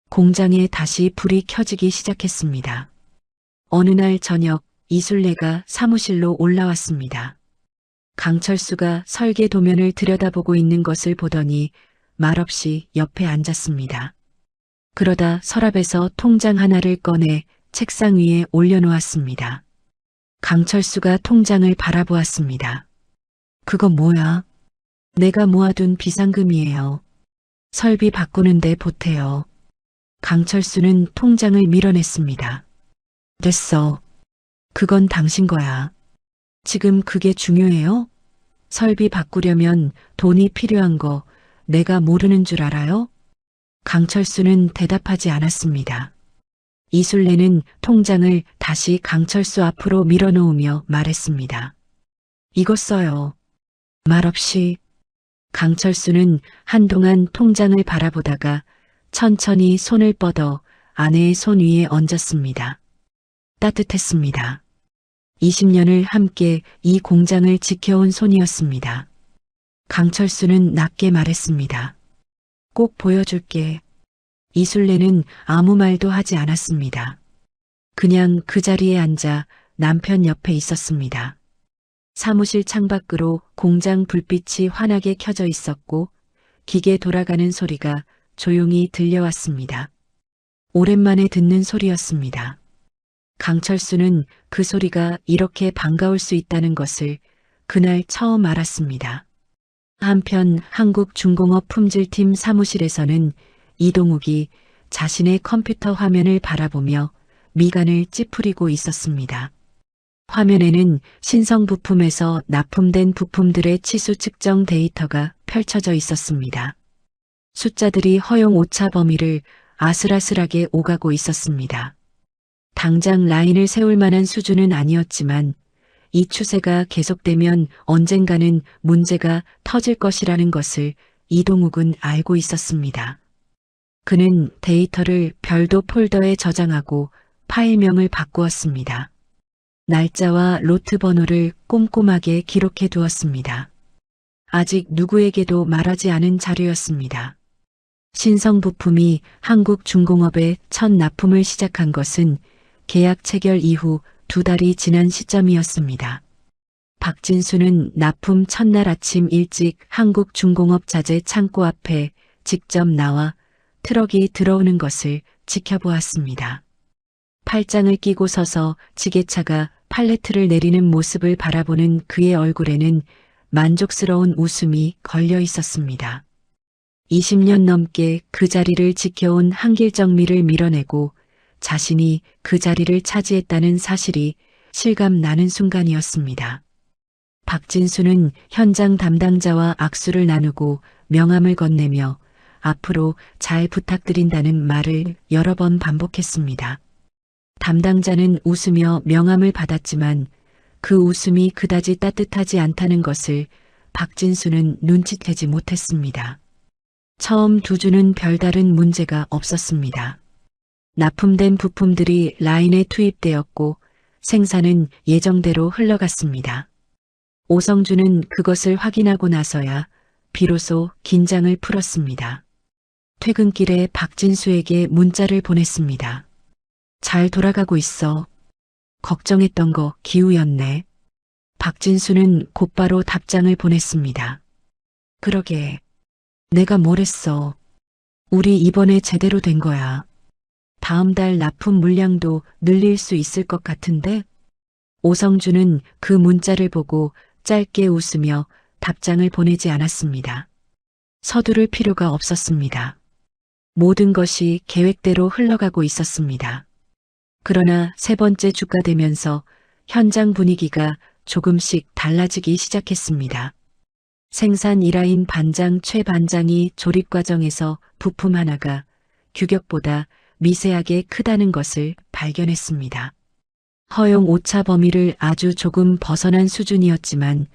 공장에 다시 불이 켜지기 시작했습니다. 어느 날 저녁 이술래가 사무실로 올라왔습니다. 강철수가 설계 도면을 들여다보고 있는 것을 보더니 말없이 옆에 앉았습니다. 그러다 서랍에서 통장 하나를 꺼내 책상 위에 올려놓았습니다. 강철수가 통장을 바라보았습니다. 그거 뭐야? 내가 모아둔 비상금이에요. 설비 바꾸는데 보태요. 강철수는 통장을 밀어냈습니다. 됐어. 그건 당신 거야. 지금 그게 중요해요? 설비 바꾸려면 돈이 필요한 거 내가 모르는 줄 알아요? 강철수는 대답하지 않았습니다. 이술래는 통장을 다시 강철수 앞으로 밀어놓으며 말했습니다. 이거 써요. 말없이. 강철수는 한동안 통장을 바라보다가 천천히 손을 뻗어 아내의 손 위에 얹었습니다. 따뜻했습니다. 20년을 함께 이 공장을 지켜온 손이었습니다. 강철수는 낮게 말했습니다. 꼭 보여줄게. 이술래는 아무 말도 하지 않았습니다. 그냥 그 자리에 앉아 남편 옆에 있었습니다. 사무실 창밖으로 공장 불빛이 환하게 켜져 있었고 기계 돌아가는 소리가 조용히 들려왔습니다. 오랜만에 듣는 소리였습니다. 강철수는 그 소리가 이렇게 반가울 수 있다는 것을 그날 처음 알았습니다. 한편 한국중공업 품질팀 사무실에서는 이동욱이 자신의 컴퓨터 화면을 바라보며 미간을 찌푸리고 있었습니다. 화면에는 신성 부품에서 납품된 부품들의 치수 측정 데이터가 펼쳐져 있었습니다. 숫자들이 허용 오차 범위를 아슬아슬하게 오가고 있었습니다. 당장 라인을 세울 만한 수준은 아니었지만 이 추세가 계속되면 언젠가는 문제가 터질 것이라는 것을 이동욱은 알고 있었습니다. 그는 데이터를 별도 폴더에 저장하고 파일명을 바꾸었습니다. 날짜와 로트 번호를 꼼꼼하게 기록해 두었습니다. 아직 누구에게도 말하지 않은 자료였습니다. 신성 부품이 한국중공업에 첫 납품을 시작한 것은 계약 체결 이후 2달이 지난 시점이었습니다. 박진수는 납품 첫날 아침 일찍 한국중공업 자재 창고 앞에 직접 나와 트럭이 들어오는 것을 지켜보았습니다. 팔짱을 끼고 서서 지게차가 팔레트를 내리는 모습을 바라보는 그의 얼굴에는 만족스러운 웃음이 걸려 있었습니다. 20년 넘게 그 자리를 지켜온 한길정미를 밀어내고 자신이 그 자리를 차지했다는 사실이 실감 나는 순간이었습니다. 박진수는 현장 담당자와 악수를 나누고 명함을 건네며 앞으로 잘 부탁드린다는 말을 여러 번 반복했습니다. 담당자는 웃으며 명함을 받았지만 그 웃음이 그다지 따뜻하지 않다는 것을 박진수는 눈치채지 못했습니다. 처음 2주는 별다른 문제가 없었습니다. 납품된 부품들이 라인에 투입되었고 생산은 예정대로 흘러갔습니다. 오성주는 그것을 확인하고 나서야 비로소 긴장을 풀었습니다. 퇴근길에 박진수에게 문자를 보냈습니다. 잘 돌아가고 있어. 걱정했던 거 기우였네. 박진수는 곧바로 답장을 보냈습니다. 그러게. 내가 뭘 했어. 우리 이번에 제대로 된 거야. 다음 달 납품 물량도 늘릴 수 있을 것 같은데? 오성주는 그 문자를 보고 짧게 웃으며 답장을 보내지 않았습니다. 서두를 필요가 없었습니다. 모든 것이 계획대로 흘러가고 있었습니다. 그러나 3번째 주가 되면서 현장 분위기가 조금씩 달라지기 시작했습니다. 생산 1라인 반장 최 반장이 조립 과정에서 부품 하나가 규격보다 미세하게 크다는 것을 발견했습니다. 허용 오차 범위를 아주 조금 벗어난 수준이었지만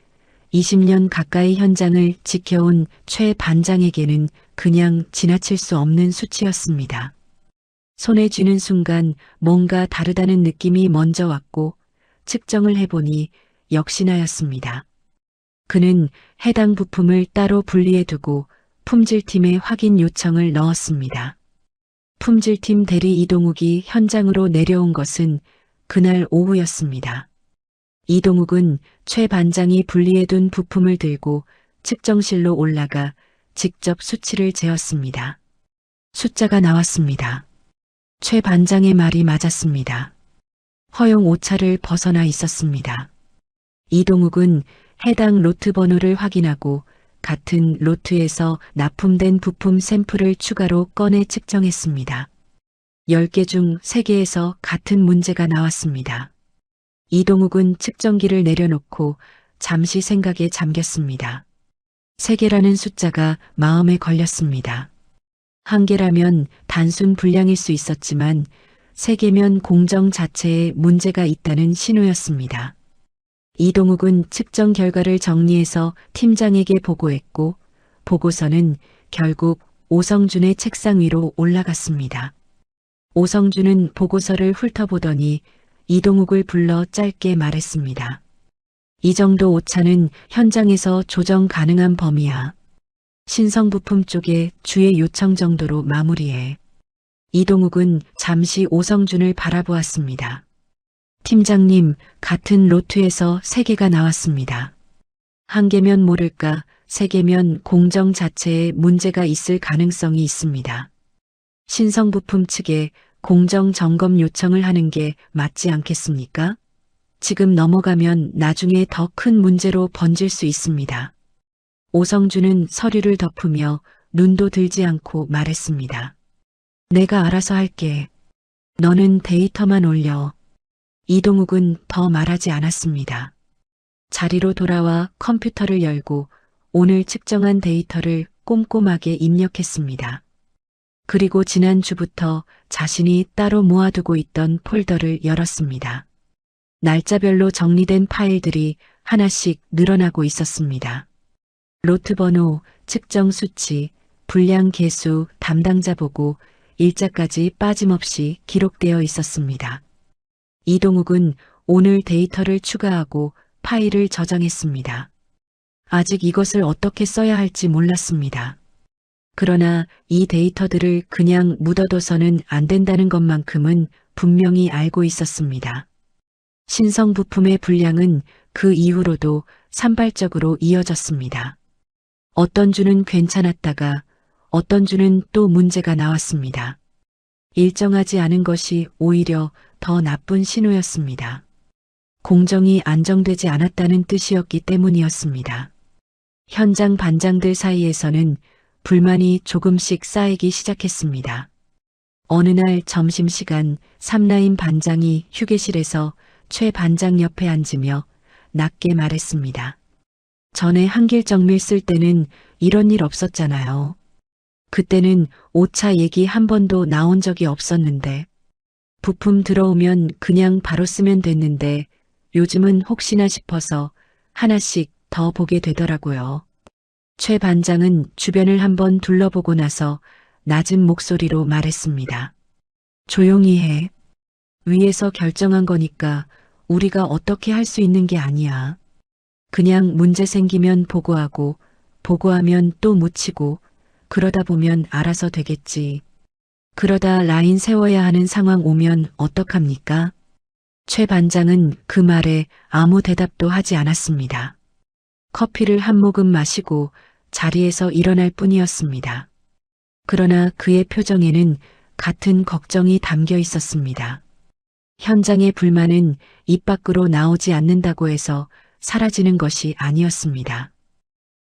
20년 가까이 현장을 지켜온 최 반장에게는 그냥 지나칠 수 없는 수치였습니다. 손에 쥐는 순간 뭔가 다르다는 느낌이 먼저 왔고 측정을 해보니 역시나였습니다. 그는 해당 부품을 따로 분리해 두고 품질팀에 확인 요청을 넣었습니다. 품질팀 대리 이동욱이 현장으로 내려온 것은 그날 오후였습니다. 이동욱은 최 반장이 분리해둔 부품을 들고 측정실로 올라가 직접 수치를 재었습니다. 숫자가 나왔습니다. 최 반장의 말이 맞았습니다. 허용 오차를 벗어나 있었습니다. 이동욱은 해당 로트 번호를 확인하고 같은 로트에서 납품된 부품 샘플을 추가로 꺼내 측정했습니다. 10개 중 3개에서 같은 문제가 나왔습니다. 이동욱은 측정기를 내려놓고 잠시 생각에 잠겼습니다. 3개라는 숫자가 마음에 걸렸습니다. 1개라면 단순 불량일 수 있었지만 3개면 공정 자체에 문제가 있다는 신호였습니다. 이동욱은 측정 결과를 정리해서 팀장에게 보고했고 보고서는 결국 오성준의 책상 위로 올라갔습니다. 오성준은 보고서를 훑어보더니 이동욱을 불러 짧게 말했습니다. 이 정도 오차는 현장에서 조정 가능한 범위야. 신성부품 쪽에 주의 요청 정도로 마무리해. 이동욱은 잠시 오성준을 바라보았습니다. 팀장님, 같은 로트에서 3개가 나왔습니다. 1개면 모를까, 3개면 공정 자체에 문제가 있을 가능성이 있습니다. 신성부품 측에 공정 점검 요청을 하는 게 맞지 않겠습니까? 지금 넘어가면 나중에 더 큰 문제로 번질 수 있습니다. 오성준은 서류를 덮으며 눈도 들지 않고 말했습니다. 내가 알아서 할게. 너는 데이터만 올려. 이동욱은 더 말하지 않았습니다. 자리로 돌아와 컴퓨터를 열고 오늘 측정한 데이터를 꼼꼼하게 입력했습니다. 그리고 지난주부터 자신이 따로 모아두고 있던 폴더를 열었습니다. 날짜별로 정리된 파일들이 하나씩 늘어나고 있었습니다. 로트 번호, 측정 수치, 분량 개수, 담당자 보고, 일자까지 빠짐없이 기록되어 있었습니다. 이동욱은 오늘 데이터를 추가하고 파일을 저장했습니다. 아직 이것을 어떻게 써야 할지 몰랐습니다. 그러나 이 데이터들을 그냥 묻어둬서는 안 된다는 것만큼은 분명히 알고 있었습니다. 신성부품의 분량은 그 이후로도 산발적으로 이어졌습니다. 어떤 주는 괜찮았다가 어떤 주는 또 문제가 나왔습니다. 일정하지 않은 것이 오히려 더 나쁜 신호였습니다. 공정이 안정되지 않았다는 뜻이었기 때문이었습니다. 현장 반장들 사이에서는 불만이 조금씩 쌓이기 시작했습니다. 어느 날 점심시간 삼라인 반장이 휴게실에서 최 반장 옆에 앉으며 낮게 말했습니다. 전에 한길정밀 쓸 때는 이런 일 없었잖아요. 그때는 오차 얘기 한 번도 나온 적이 없었는데 부품 들어오면 그냥 바로 쓰면 됐는데 요즘은 혹시나 싶어서 하나씩 더 보게 되더라고요. 최 반장은 주변을 한번 둘러보고 나서 낮은 목소리로 말했습니다. 조용히 해. 위에서 결정한 거니까 우리가 어떻게 할 수 있는 게 아니야. 그냥 문제 생기면 보고하고 보고하면 또 묻히고 그러다 보면 알아서 되겠지. 그러다 라인 세워야 하는 상황 오면 어떡합니까? 최 반장은 그 말에 아무 대답도 하지 않았습니다. 커피를 한 모금 마시고 자리에서 일어날 뿐이었습니다. 그러나 그의 표정에는 같은 걱정이 담겨 있었습니다. 현장의 불만은 입 밖으로 나오지 않는다고 해서 사라지는 것이 아니었습니다.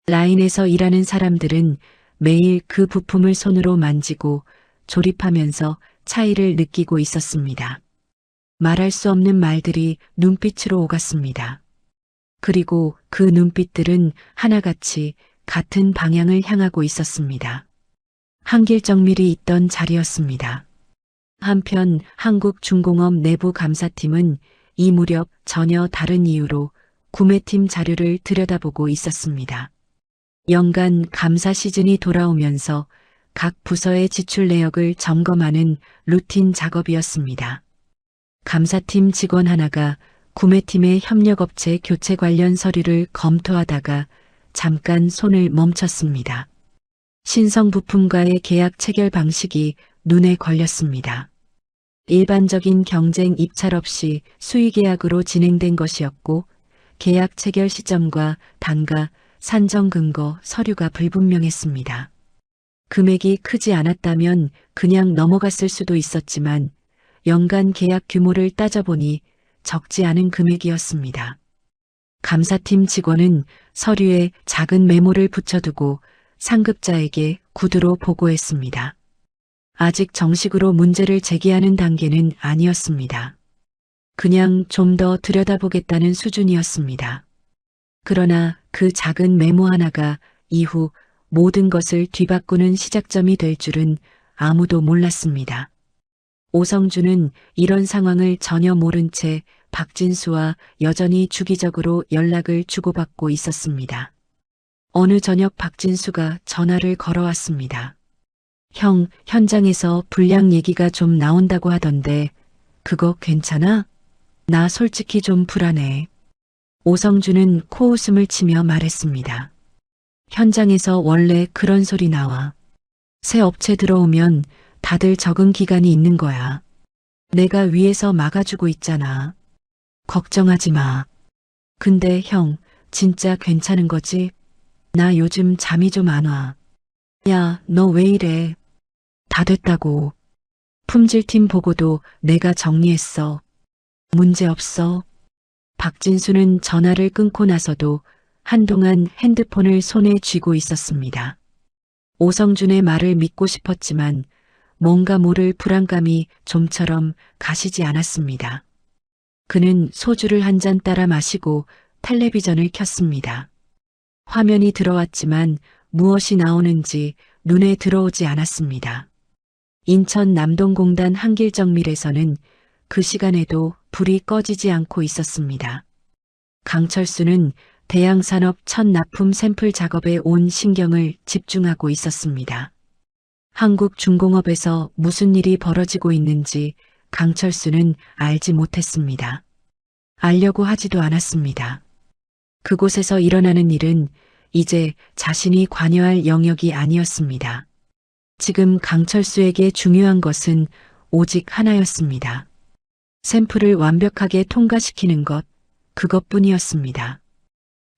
라인에서 일하는 사람들은 매일 그 부품을 손으로 만지고 조립하면서 차이를 느끼고 있었습니다. 말할 수 없는 말들이 눈빛으로 오갔습니다. 그리고 그 눈빛들은 하나같이 같은 방향을 향하고 있었습니다. 한길정밀이 있던 자리였습니다. 한편 한국중공업 내부 감사팀은 이 무렵 전혀 다른 이유로 구매팀 자료를 들여다보고 있었습니다. 연간 감사 시즌이 돌아오면서 각 부서의 지출 내역을 점검하는 루틴 작업이었습니다. 감사팀 직원 하나가 구매팀의 협력업체 교체 관련 서류를 검토하다가 잠깐 손을 멈췄습니다. 신성부품과의 계약 체결 방식이 눈에 걸렸습니다. 일반적인 경쟁 입찰 없이 수의계약으로 진행된 것이었고 계약 체결 시점과 단가, 산정 근거, 서류가 불분명했습니다. 금액이 크지 않았다면 그냥 넘어갔을 수도 있었지만 연간 계약 규모를 따져보니 적지 않은 금액이었습니다. 감사팀 직원은 서류에 작은 메모를 붙여두고 상급자에게 구두로 보고했습니다. 아직 정식으로 문제를 제기하는 단계는 아니었습니다. 그냥 좀 더 들여다보겠다는 수준이었습니다. 그러나 그 작은 메모 하나가 이후 모든 것을 뒤바꾸는 시작점이 될 줄은 아무도 몰랐습니다. 오성준은 이런 상황을 전혀 모른 채 박진수와 여전히 주기적으로 연락을 주고받고 있었습니다. 어느 저녁 박진수가 전화를 걸어왔습니다. 형, 현장에서 불량 얘기가 좀 나온다고 하던데 그거 괜찮아? 나 솔직히 좀 불안해. 오성준은 코웃음을 치며 말했습니다. 현장에서 원래 그런 소리 나와. 새 업체 들어오면 다들 적응 기간이 있는 거야. 내가 위에서 막아주고 있잖아. 걱정하지 마. 근데 형, 진짜 괜찮은 거지? 나 요즘 잠이 좀 안 와. 야, 너 왜 이래? 다 됐다고. 품질팀 보고도 내가 정리했어. 문제 없어. 박진수는 전화를 끊고 나서도 한동안 핸드폰을 손에 쥐고 있었습니다. 오성준의 말을 믿고 싶었지만 뭔가 모를 불안감이 좀처럼 가시지 않았습니다. 그는 소주를 한 잔 따라 마시고 텔레비전을 켰습니다. 화면이 들어왔지만 무엇이 나오는지 눈에 들어오지 않았습니다. 인천 남동공단 한길정밀에서는 그 시간에도 불이 꺼지지 않고 있었습니다. 강철수는 대양산업 첫 납품 샘플 작업에 온 신경을 집중하고 있었습니다. 한국중공업에서 무슨 일이 벌어지고 있는지 강철수는 알지 못했습니다. 알려고 하지도 않았습니다. 그곳에서 일어나는 일은 이제 자신이 관여할 영역이 아니었습니다. 지금 강철수에게 중요한 것은 오직 하나였습니다. 샘플을 완벽하게 통과시키는 것, 그것뿐이었습니다.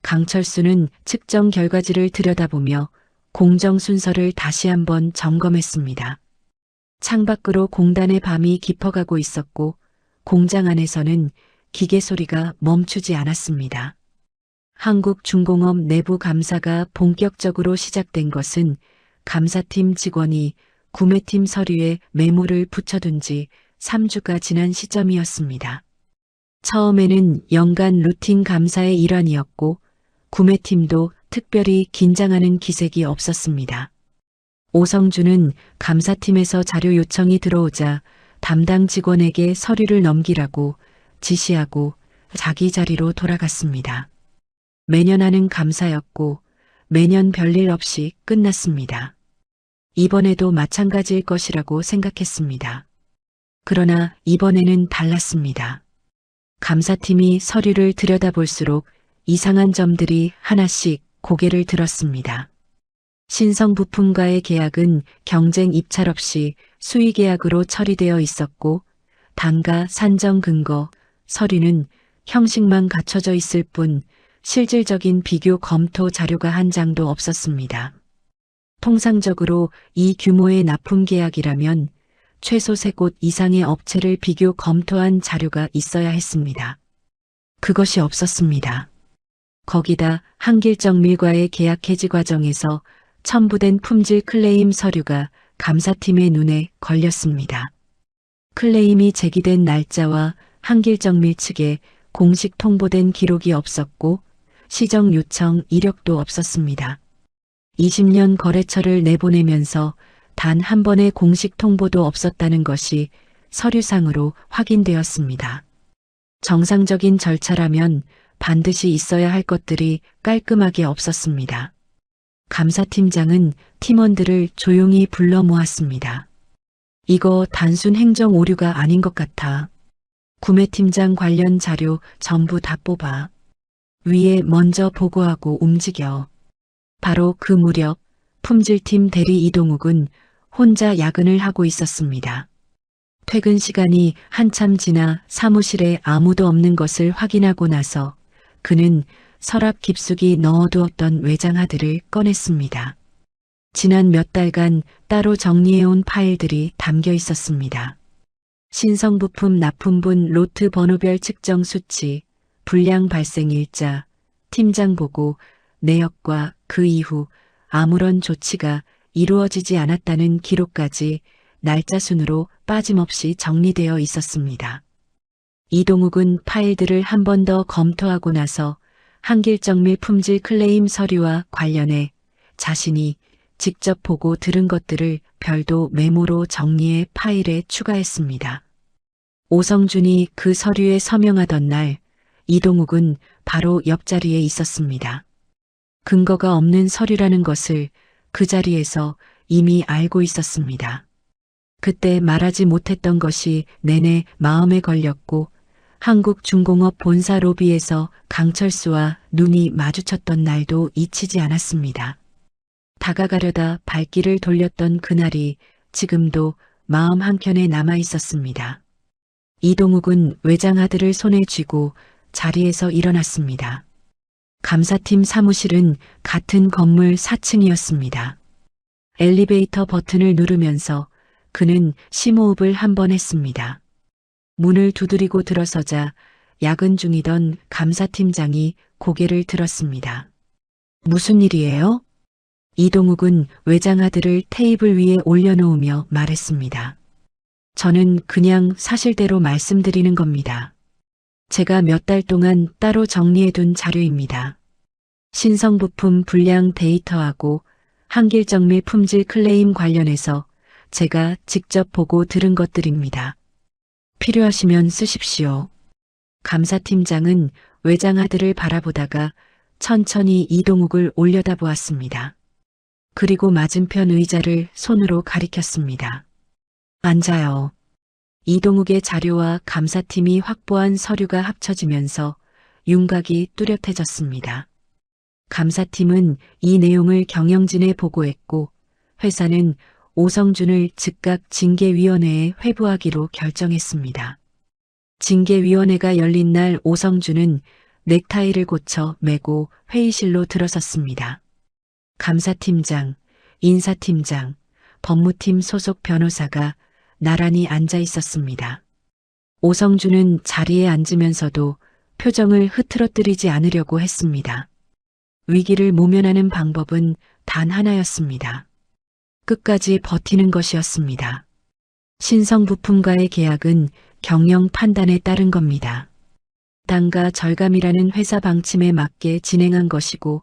강철수는 측정 결과지를 들여다보며 공정 순서를 다시 한번 점검했습니다. 창밖으로 공단의 밤이 깊어가고 있었고 공장 안에서는 기계 소리가 멈추지 않았습니다. 한국중공업 내부 감사가 본격적으로 시작된 것은 감사팀 직원이 구매팀 서류에 메모를 붙여둔 지 3주가 지난 시점이었습니다. 처음에는 연간 루틴 감사의 일환이었고 구매팀도 특별히 긴장하는 기색이 없었습니다. 오성준은 감사팀에서 자료 요청이 들어오자 담당 직원에게 서류를 넘기라고 지시하고 자기 자리로 돌아갔습니다. 매년 하는 감사였고 매년 별일 없이 끝났습니다. 이번에도 마찬가지일 것이라고 생각했습니다. 그러나 이번에는 달랐습니다. 감사팀이 서류를 들여다볼수록 이상한 점들이 하나씩 고개를 들었습니다. 신성 부품과의 계약은 경쟁 입찰 없이 수의 계약으로 처리되어 있었고 단가 산정 근거, 서류는 형식만 갖춰져 있을 뿐 실질적인 비교 검토 자료가 한 장도 없었습니다. 통상적으로 이 규모의 납품 계약이라면 최소 3곳 이상의 업체를 비교 검토한 자료가 있어야 했습니다. 그것이 없었습니다. 거기다 한길정밀과의 계약 해지 과정에서 첨부된 품질 클레임 서류가 감사팀의 눈에 걸렸습니다. 클레임이 제기된 날짜와 한길정밀 측에 공식 통보된 기록이 없었고 시정 요청 이력도 없었습니다. 20년 거래처를 내보내면서 단 한 번의 공식 통보도 없었다는 것이 서류상으로 확인되었습니다. 정상적인 절차라면 반드시 있어야 할 것들이 깔끔하게 없었습니다. 감사팀장은 팀원들을 조용히 불러 모았습니다. 이거 단순 행정 오류가 아닌 것 같아. 구매팀장 관련 자료 전부 다 뽑아. 위에 먼저 보고하고 움직여. 바로 그 무렵 품질팀 대리 이동욱은 혼자 야근을 하고 있었습니다. 퇴근 시간이 한참 지나 사무실에 아무도 없는 것을 확인하고 나서 그는 서랍 깊숙이 넣어두었던 외장하드를 꺼냈습니다. 지난 몇 달간 따로 정리해온 파일들이 담겨 있었습니다. 신성부품 납품분 로트 번호별 측정 수치, 불량 발생 일자, 팀장 보고, 내역과 그 이후 아무런 조치가 이루어지지 않았다는 기록까지 날짜 순으로 빠짐없이 정리되어 있었습니다. 이동욱은 파일들을 한 번 더 검토하고 나서 한길정밀 품질 클레임 서류와 관련해 자신이 직접 보고 들은 것들을 별도 메모로 정리해 파일에 추가했습니다. 오성준이 그 서류에 서명하던 날 이동욱은 바로 옆자리에 있었습니다. 근거가 없는 서류라는 것을 그 자리에서 이미 알고 있었습니다. 그때 말하지 못했던 것이 내내 마음에 걸렸고 한국중공업 본사 로비에서 강철수와 눈이 마주쳤던 날도 잊히지 않았습니다. 다가가려다 발길을 돌렸던 그날이 지금도 마음 한켠에 남아 있었습니다. 이동욱은 외장 아들을 손에 쥐고 자리에서 일어났습니다. 감사팀 사무실은 같은 건물 4층이었습니다. 엘리베이터 버튼을 누르면서 그는 심호흡을 한 번 했습니다. 문을 두드리고 들어서자 야근 중이던 감사팀장이 고개를 들었습니다. 무슨 일이에요? 이동욱은 외장 아들을 테이블 위에 올려놓으며 말했습니다. 저는 그냥 사실대로 말씀드리는 겁니다. 제가 몇 달 동안 따로 정리해둔 자료입니다. 신성부품 불량 데이터하고 한길정밀 품질 클레임 관련해서 제가 직접 보고 들은 것들입니다. 필요하시면 쓰십시오. 감사팀장은 외장 아들을 바라보다가 천천히 이동욱을 올려다보았습니다. 그리고 맞은편 의자를 손으로 가리켰습니다. 앉아요. 이동욱의 자료와 감사팀이 확보한 서류가 합쳐지면서 윤곽이 뚜렷해졌습니다. 감사팀은 이 내용을 경영진에 보고했고 회사는 오성준을 즉각 징계위원회에 회부하기로 결정했습니다. 징계위원회가 열린 날 오성준은 넥타이를 고쳐 매고 회의실로 들어섰습니다. 감사팀장, 인사팀장, 법무팀 소속 변호사가 나란히 앉아 있었습니다. 오성준은 자리에 앉으면서도 표정을 흐트러뜨리지 않으려고 했습니다. 위기를 모면하는 방법은 단 하나였습니다. 끝까지 버티는 것이었습니다. 신성부품과의 계약은 경영 판단에 따른 겁니다. 단가 절감이라는 회사 방침에 맞게 진행한 것이고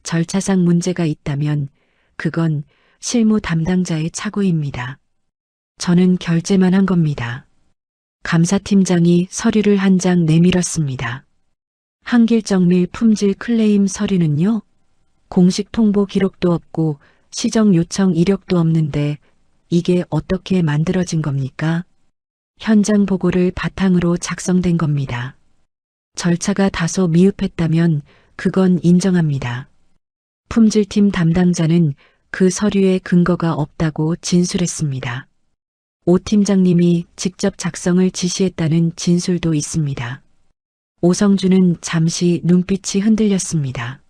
절차상 문제가 있다면 그건 실무 담당자의 착오입니다. 저는 결제만 한 겁니다. 감사팀장이 서류를 한 장 내밀었습니다. 한길정밀 품질 클레임 서류는요? 공식 통보 기록도 없고 시정 요청 이력도 없는데 이게 어떻게 만들어진 겁니까? 현장 보고를 바탕으로 작성된 겁니다. 절차가 다소 미흡했다면 그건 인정합니다. 품질팀 담당자는 그 서류에 근거가 없다고 진술했습니다. 오 팀장님이 직접 작성을 지시했다는 진술도 있습니다. 오성준은 잠시 눈빛이 흔들렸습니다.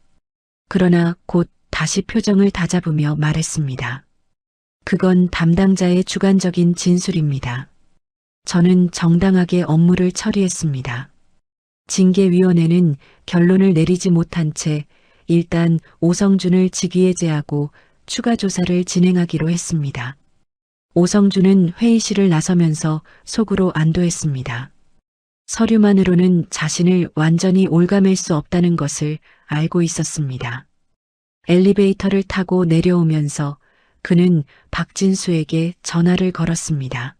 그러나 곧 다시 표정을 다잡으며 말했습니다. 그건 담당자의 주관적인 진술입니다. 저는 정당하게 업무를 처리했습니다. 징계위원회는 결론을 내리지 못한 채 일단 오성준을 직위에 제하고 추가 조사를 진행하기로 했습니다. 오성준은 회의실을 나서면서 속으로 안도했습니다. 서류만으로는 자신을 완전히 올가맬 수 없다는 것을 알고 있었습니다. 엘리베이터를 타고 내려오면서 그는 박진수에게 전화를 걸었습니다.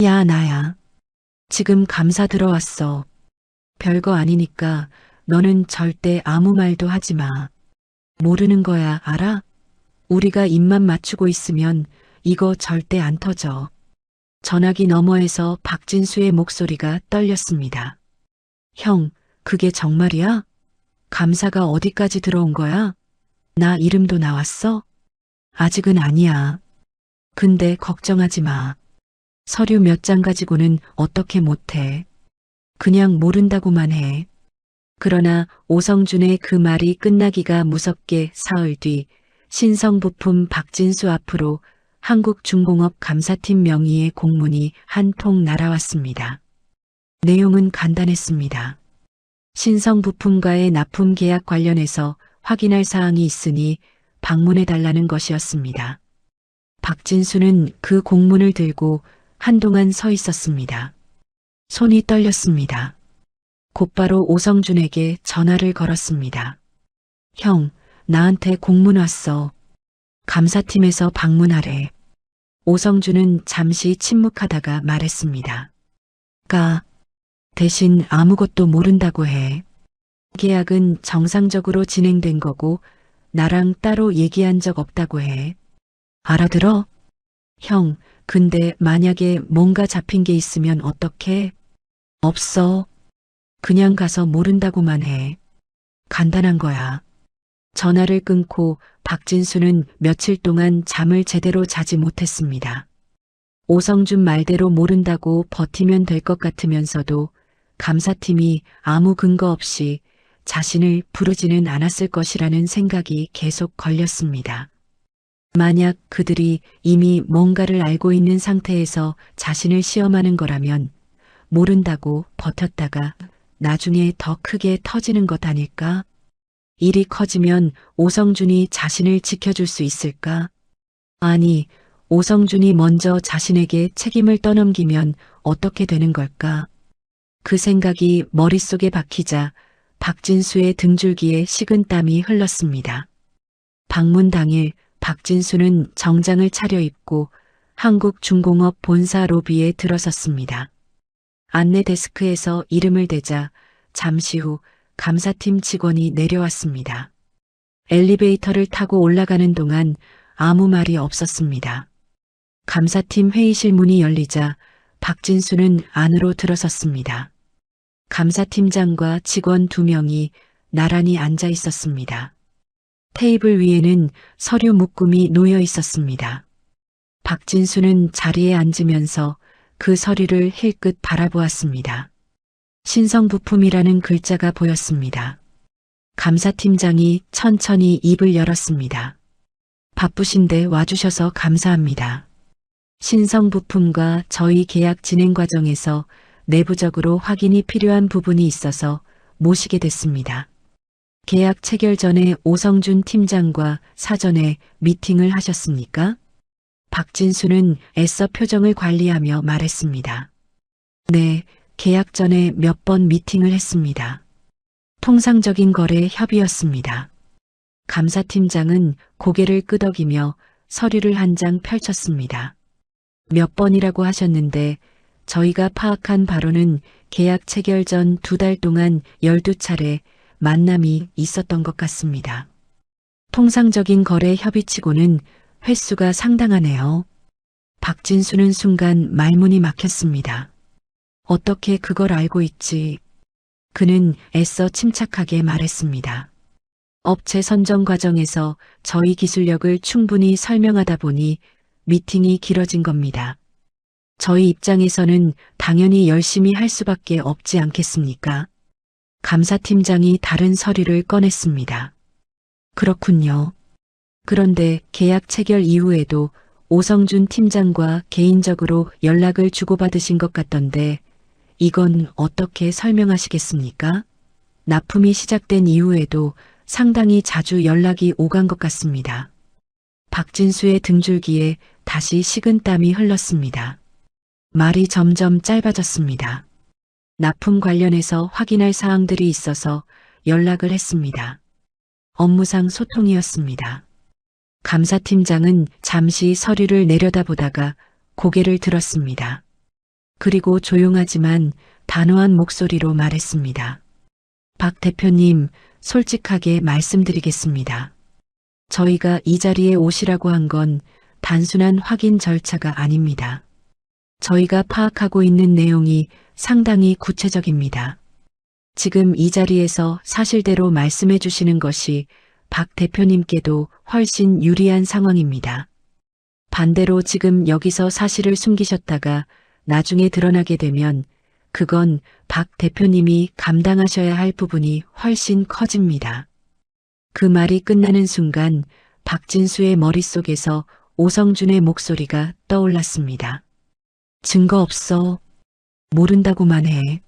야, 나야. 지금 감사 들어왔어. 별거 아니니까 너는 절대 아무 말도 하지 마. 모르는 거야, 알아? 우리가 입만 맞추고 있으면 이거 절대 안 터져. 전화기 너머에서 박진수의 목소리가 떨렸습니다. 형, 그게 정말이야? 감사가 어디까지 들어온 거야? 나 이름도 나왔어? 아직은 아니야. 근데 걱정하지 마. 서류 몇 장 가지고는 어떻게 못해. 그냥 모른다고만 해. 그러나 오성준의 그 말이 끝나기가 무섭게 사흘 뒤 신성부품 박진수 앞으로 한국중공업 감사팀 명의의 공문이 한 통 날아왔습니다. 내용은 간단했습니다. 신성부품과의 납품 계약 관련해서 확인할 사항이 있으니 방문해달라는 것이었습니다. 박진수는 그 공문을 들고 한동안 서 있었습니다. 손이 떨렸습니다. 곧바로 오성준에게 전화를 걸었습니다. 형, 나한테 공문 왔어. 감사팀에서 방문하래. 오성준은 잠시 침묵하다가 말했습니다. 대신 아무것도 모른다고 해. 계약은 정상적으로 진행된 거고 나랑 따로 얘기한 적 없다고 해. 알아들어? 형, 근데 만약에 뭔가 잡힌 게 있으면 어떡해? 없어. 그냥 가서 모른다고만 해. 간단한 거야. 전화를 끊고 박진수는 며칠 동안 잠을 제대로 자지 못했습니다. 오성준 말대로 모른다고 버티면 될 것 같으면서도 감사팀이 아무 근거 없이 자신을 부르지는 않았을 것이라는 생각이 계속 걸렸습니다. 만약 그들이 이미 뭔가를 알고 있는 상태에서 자신을 시험하는 거라면 모른다고 버텼다가 나중에 더 크게 터지는 것 아닐까? 일이 커지면 오성준이 자신을 지켜줄 수 있을까? 아니, 오성준이 먼저 자신에게 책임을 떠넘기면 어떻게 되는 걸까? 그 생각이 머릿속에 박히자 박진수의 등줄기에 식은땀이 흘렀습니다. 방문 당일 박진수는 정장을 차려입고 한국중공업 본사 로비에 들어섰습니다. 안내 데스크에서 이름을 대자 잠시 후 감사팀 직원이 내려왔습니다. 엘리베이터를 타고 올라가는 동안 아무 말이 없었습니다. 감사팀 회의실 문이 열리자 박진수는 안으로 들어섰습니다. 감사팀장과 직원 2명이 나란히 앉아 있었습니다. 테이블 위에는 서류 묶음이 놓여 있었습니다. 박진수는 자리에 앉으면서 그 서류를 힐끗 바라보았습니다. 신성부품이라는 글자가 보였습니다. 감사팀장이 천천히 입을 열었습니다. 바쁘신데 와주셔서 감사합니다. 신성부품과 저희 계약 진행 과정에서 내부적으로 확인이 필요한 부분이 있어서 모시게 됐습니다. 계약 체결 전에 오성준 팀장과 사전에 미팅을 하셨습니까? 박진수는 애써 표정을 관리하며 말했습니다. 네, 계약 전에 몇 번 미팅을 했습니다. 통상적인 거래 협의였습니다. 감사팀장은 고개를 끄덕이며 서류를 한 장 펼쳤습니다. 몇 번이라고 하셨는데 저희가 파악한 바로는 계약 체결 전 2달 동안 12차례 만남이 있었던 것 같습니다. 통상적인 거래 협의치고는 횟수가 상당하네요. 박진수는 순간 말문이 막혔습니다. 어떻게 그걸 알고 있지? 그는 애써 침착하게 말했습니다. 업체 선정 과정에서 저희 기술력을 충분히 설명하다 보니 미팅이 길어진 겁니다. 저희 입장에서는 당연히 열심히 할 수밖에 없지 않겠습니까? 감사팀장이 다른 서류를 꺼냈습니다. 그렇군요. 그런데 계약 체결 이후에도 오성준 팀장과 개인적으로 연락을 주고받으신 것 같던데 이건 어떻게 설명하시겠습니까? 납품이 시작된 이후에도 상당히 자주 연락이 오간 것 같습니다. 박진수의 등줄기에 다시 식은땀이 흘렀습니다. 말이 점점 짧아졌습니다. 납품 관련해서 확인할 사항들이 있어서 연락을 했습니다. 업무상 소통이었습니다. 감사팀장은 잠시 서류를 내려다보다가 고개를 들었습니다. 그리고 조용하지만 단호한 목소리로 말했습니다. 박 대표님, 솔직하게 말씀드리겠습니다. 저희가 이 자리에 오시라고 한 건 단순한 확인 절차가 아닙니다. 저희가 파악하고 있는 내용이 상당히 구체적입니다. 지금 이 자리에서 사실대로 말씀해 주시는 것이 박 대표님께도 훨씬 유리한 상황입니다. 반대로 지금 여기서 사실을 숨기셨다가 나중에 드러나게 되면 그건 박 대표님이 감당하셔야 할 부분이 훨씬 커집니다. 그 말이 끝나는 순간 박진수의 머릿속에서 오성준의 목소리가 떠올랐습니다. 증거 없어. 모른다고만 해.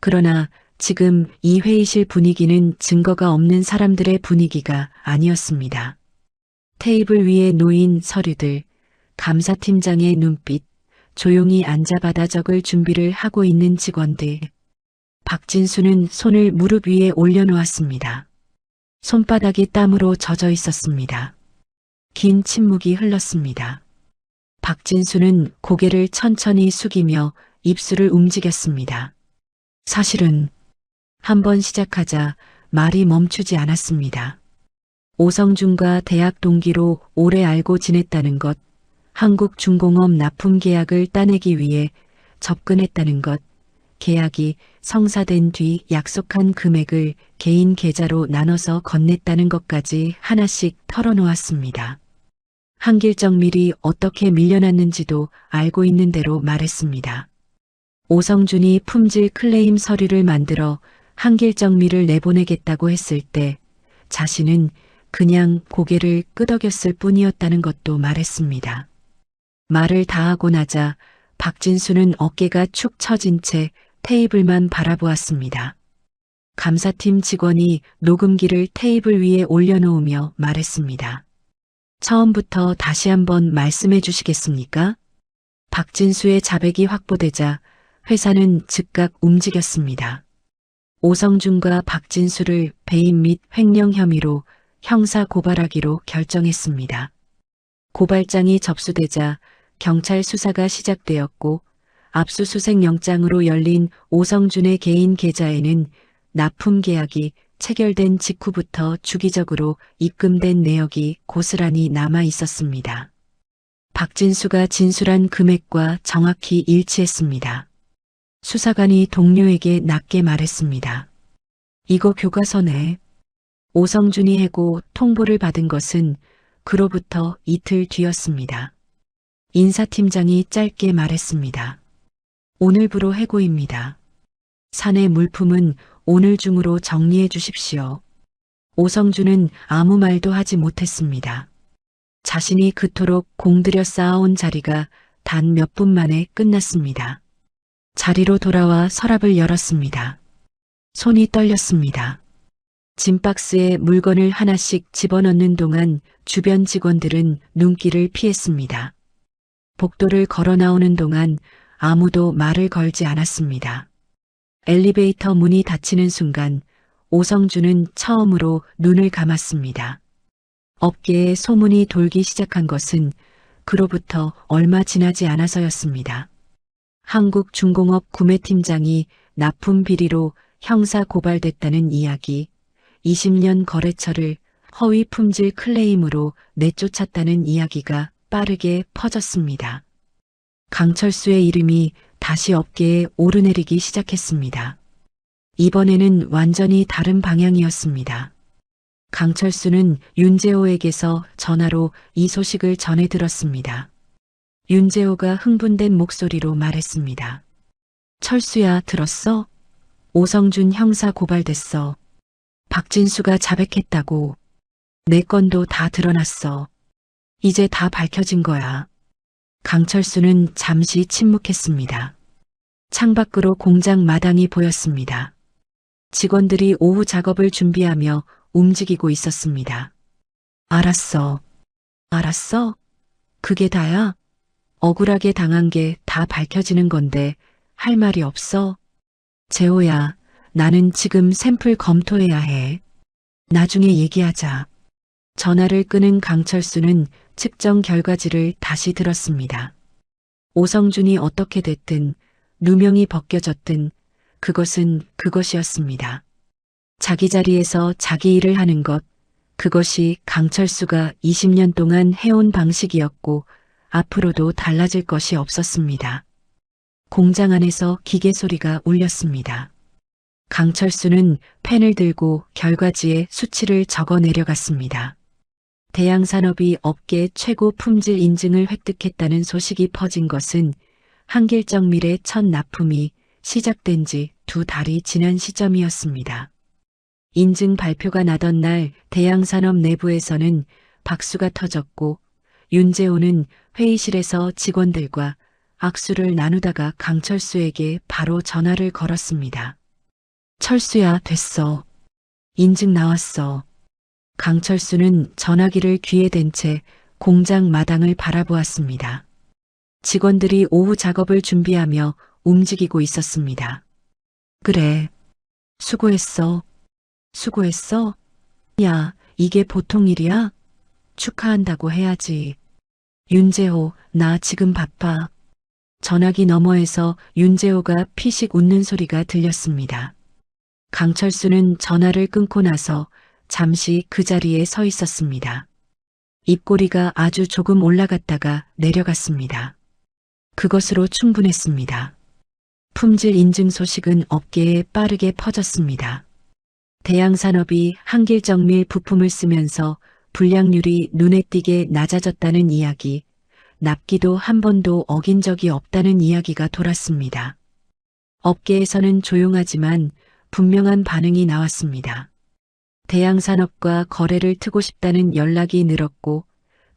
그러나 지금 이 회의실 분위기는 증거가 없는 사람들의 분위기가 아니었습니다. 테이블 위에 놓인 서류들, 감사팀장의 눈빛, 조용히 앉아 받아 적을 준비를 하고 있는 직원들. 박진수는 손을 무릎 위에 올려놓았습니다. 손바닥이 땀으로 젖어 있었습니다. 긴 침묵이 흘렀습니다. 박진수는 고개를 천천히 숙이며 입술을 움직였습니다. 사실은 한번 시작하자 말이 멈추지 않았습니다. 오성준과 대학 동기로 오래 알고 지냈다는 것, 한국중공업 납품 계약을 따내기 위해 접근했다는 것, 계약이 성사된 뒤 약속한 금액을 개인 계좌로 나눠서 건넸다는 것까지 하나씩 털어놓았습니다. 한길정밀이 어떻게 밀려났는지도 알고 있는 대로 말했습니다. 오성준이 품질 클레임 서류를 만들어 한길정밀을 내보내겠다고 했을 때 자신은 그냥 고개를 끄덕였을 뿐이었다는 것도 말했습니다. 말을 다 하고 나자 박진수는 어깨가 축 처진 채 테이블만 바라보았습니다. 감사팀 직원이 녹음기를 테이블 위에 올려놓으며 말했습니다. 처음부터 다시 한번 말씀해 주시겠습니까? 박진수의 자백이 확보되자 회사는 즉각 움직였습니다. 오성준과 박진수를 배임 및 횡령 혐의로 형사 고발하기로 결정했습니다. 고발장이 접수되자 경찰 수사가 시작되었고 압수수색 영장으로 열린 오성준의 개인 계좌에는 납품 계약이 체결된 직후부터 주기적으로 입금된 내역이 고스란히 남아 있었습니다. 박진수가 진술한 금액과 정확히 일치했습니다. 수사관이 동료에게 낮게 말했습니다. 이거 교과서네. 오성준이 해고 통보를 받은 것은 그로부터 이틀 뒤였습니다. 인사팀장이 짧게 말했습니다. 오늘부로 해고입니다. 사내 물품은 오늘 중으로 정리해 주십시오. 오성준은 아무 말도 하지 못했습니다. 자신이 그토록 공들여 쌓아온 자리가 단 몇 분 만에 끝났습니다. 자리로 돌아와 서랍을 열었습니다. 손이 떨렸습니다. 짐박스에 물건을 하나씩 집어넣는 동안 주변 직원들은 눈길을 피했습니다. 복도를 걸어 나오는 동안 아무도 말을 걸지 않았습니다. 엘리베이터 문이 닫히는 순간 오성준은 처음으로 눈을 감았습니다. 업계에 소문이 돌기 시작한 것은 그로부터 얼마 지나지 않아서였습니다. 한국중공업 구매팀장이 납품 비리로 형사 고발됐다는 이야기, 20년 거래처를 허위 품질 클레임으로 내쫓았다는 이야기가 빠르게 퍼졌습니다. 강철수의 이름이 다시 업계에 오르내리기 시작했습니다. 이번에는 완전히 다른 방향이었습니다. 강철수는 윤재호에게서 전화로 이 소식을 전해 들었습니다. 윤재호가 흥분된 목소리로 말했습니다. 철수야, 들었어? 오성준 형사 고발됐어. 박진수가 자백했다고. 내 건도 다 드러났어. 이제 다 밝혀진 거야. 강철수는 잠시 침묵했습니다. 창밖으로 공장 마당이 보였습니다. 직원들이 오후 작업을 준비하며 움직이고 있었습니다. 알았어. 알았어? 그게 다야? 억울하게 당한 게 다 밝혀지는 건데 할 말이 없어? 재호야, 나는 지금 샘플 검토해야 해. 나중에 얘기하자. 전화를 끊은 강철수는 측정 결과지를 다시 들었습니다. 오성준이 어떻게 됐든 누명이 벗겨졌든 그것은 그것이었습니다. 자기 자리에서 자기 일을 하는 것, 그것이 강철수가 20년 동안 해온 방식이었고 앞으로도 달라질 것이 없었습니다. 공장 안에서 기계 소리가 울렸습니다. 강철수는 펜을 들고 결과지에 수치를 적어 내려갔습니다. 대양산업이 업계 최고 품질 인증을 획득했다는 소식이 퍼진 것은 한길정밀의 첫 납품이 시작된 지 2달이 지난 시점이었습니다. 인증 발표가 나던 날 대양산업 내부에서는 박수가 터졌고 윤재호는 회의실에서 직원들과 악수를 나누다가 강철수에게 바로 전화를 걸었습니다. 철수야, 됐어. 인증 나왔어. 강철수는 전화기를 귀에 댄 채 공장 마당을 바라보았습니다. 직원들이 오후 작업을 준비하며 움직이고 있었습니다. 그래. 수고했어. 수고했어? 야, 이게 보통 일이야? 축하한다고 해야지. 윤재호, 나 지금 바빠. 전화기 너머에서 윤재호가 피식 웃는 소리가 들렸습니다. 강철수는 전화를 끊고 나서 잠시 그 자리에 서 있었습니다. 입꼬리가 아주 조금 올라갔다가 내려갔습니다. 그것으로 충분했습니다. 품질 인증 소식은 업계에 빠르게 퍼졌습니다. 대양산업이 한길정밀 부품을 쓰면서 불량률이 눈에 띄게 낮아졌다는 이야기, 납기도 한 번도 어긴 적이 없다는 이야기가 돌았습니다. 업계에서는 조용하지만 분명한 반응이 나왔습니다. 대양산업과 거래를 트고 싶다는 연락이 늘었고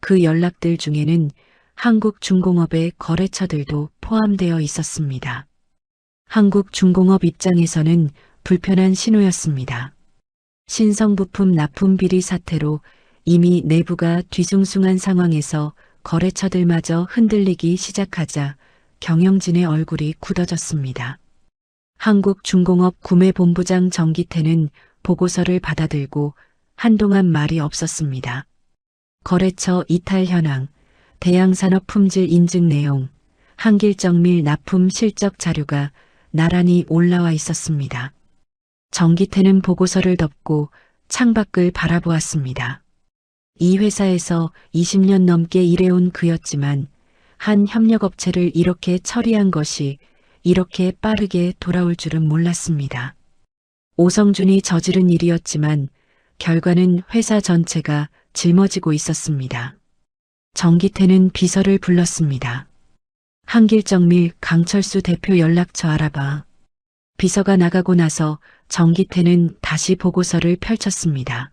그 연락들 중에는 한국중공업의 거래처들도 포함되어 있었습니다. 한국중공업 입장에서는 불편한 신호였습니다. 신성부품 납품 비리 사태로 이미 내부가 뒤숭숭한 상황에서 거래처들마저 흔들리기 시작하자 경영진의 얼굴이 굳어졌습니다. 한국중공업 구매본부장 정기태는 보고서를 받아들고 한동안 말이 없었습니다. 거래처 이탈 현황, 대양산업 품질 인증 내용, 한길정밀 납품 실적 자료가 나란히 올라와 있었습니다. 정기태는 보고서를 덮고 창밖을 바라보았습니다. 이 회사에서 20년 넘게 일해온 그였지만 한 협력업체를 이렇게 처리한 것이 이렇게 빠르게 돌아올 줄은 몰랐습니다. 오성준이 저지른 일이었지만 결과는 회사 전체가 짊어지고 있었습니다. 정기태는 비서를 불렀습니다. 한길정밀 강철수 대표 연락처 알아봐. 비서가 나가고 나서 정기태는 다시 보고서를 펼쳤습니다.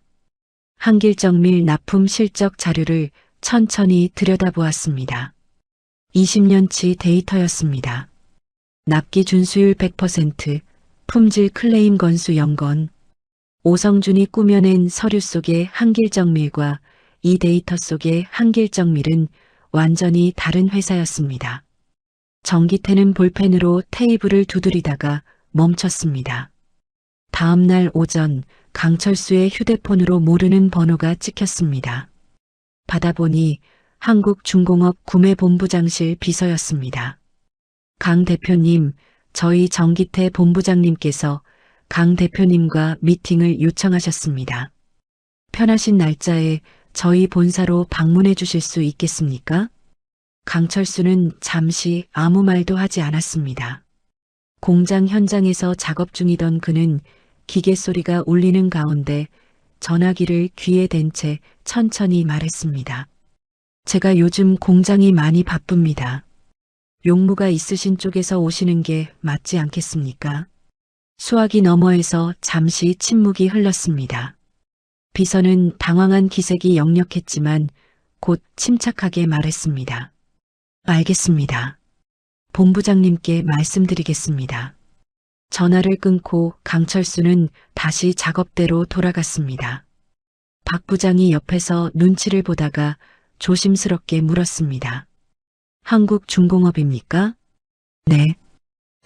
한길정밀 납품 실적 자료를 천천히 들여다보았습니다. 20년치 데이터였습니다. 납기 준수율 100%, 품질 클레임 건수 0건. 오성준이 꾸며낸 서류 속의 한길정밀과 이 데이터 속의 한길정밀은 완전히 다른 회사였습니다. 정기태는 볼펜으로 테이블을 두드리다가 멈췄습니다. 다음 날 오전 강철수의 휴대폰으로 모르는 번호가 찍혔습니다. 받아보니 한국중공업 구매본부장실 비서였습니다. 강 대표님, 저희 정기태 본부장님께서 강 대표님과 미팅을 요청하셨습니다. 편하신 날짜에 저희 본사로 방문해 주실 수 있겠습니까? 강철수는 잠시 아무 말도 하지 않았습니다. 공장 현장에서 작업 중이던 그는 기계 소리가 울리는 가운데 전화기를 귀에 댄 채 천천히 말했습니다. 제가 요즘 공장이 많이 바쁩니다. 용무가 있으신 쪽에서 오시는 게 맞지 않겠습니까? 수화기 너머에서 잠시 침묵이 흘렀습니다. 비서는 당황한 기색이 역력했지만 곧 침착하게 말했습니다. 알겠습니다. 본부장님께 말씀드리겠습니다. 전화를 끊고 강철수는 다시 작업대로 돌아갔습니다. 박 부장이 옆에서 눈치를 보다가 조심스럽게 물었습니다. 한국중공업입니까? 네.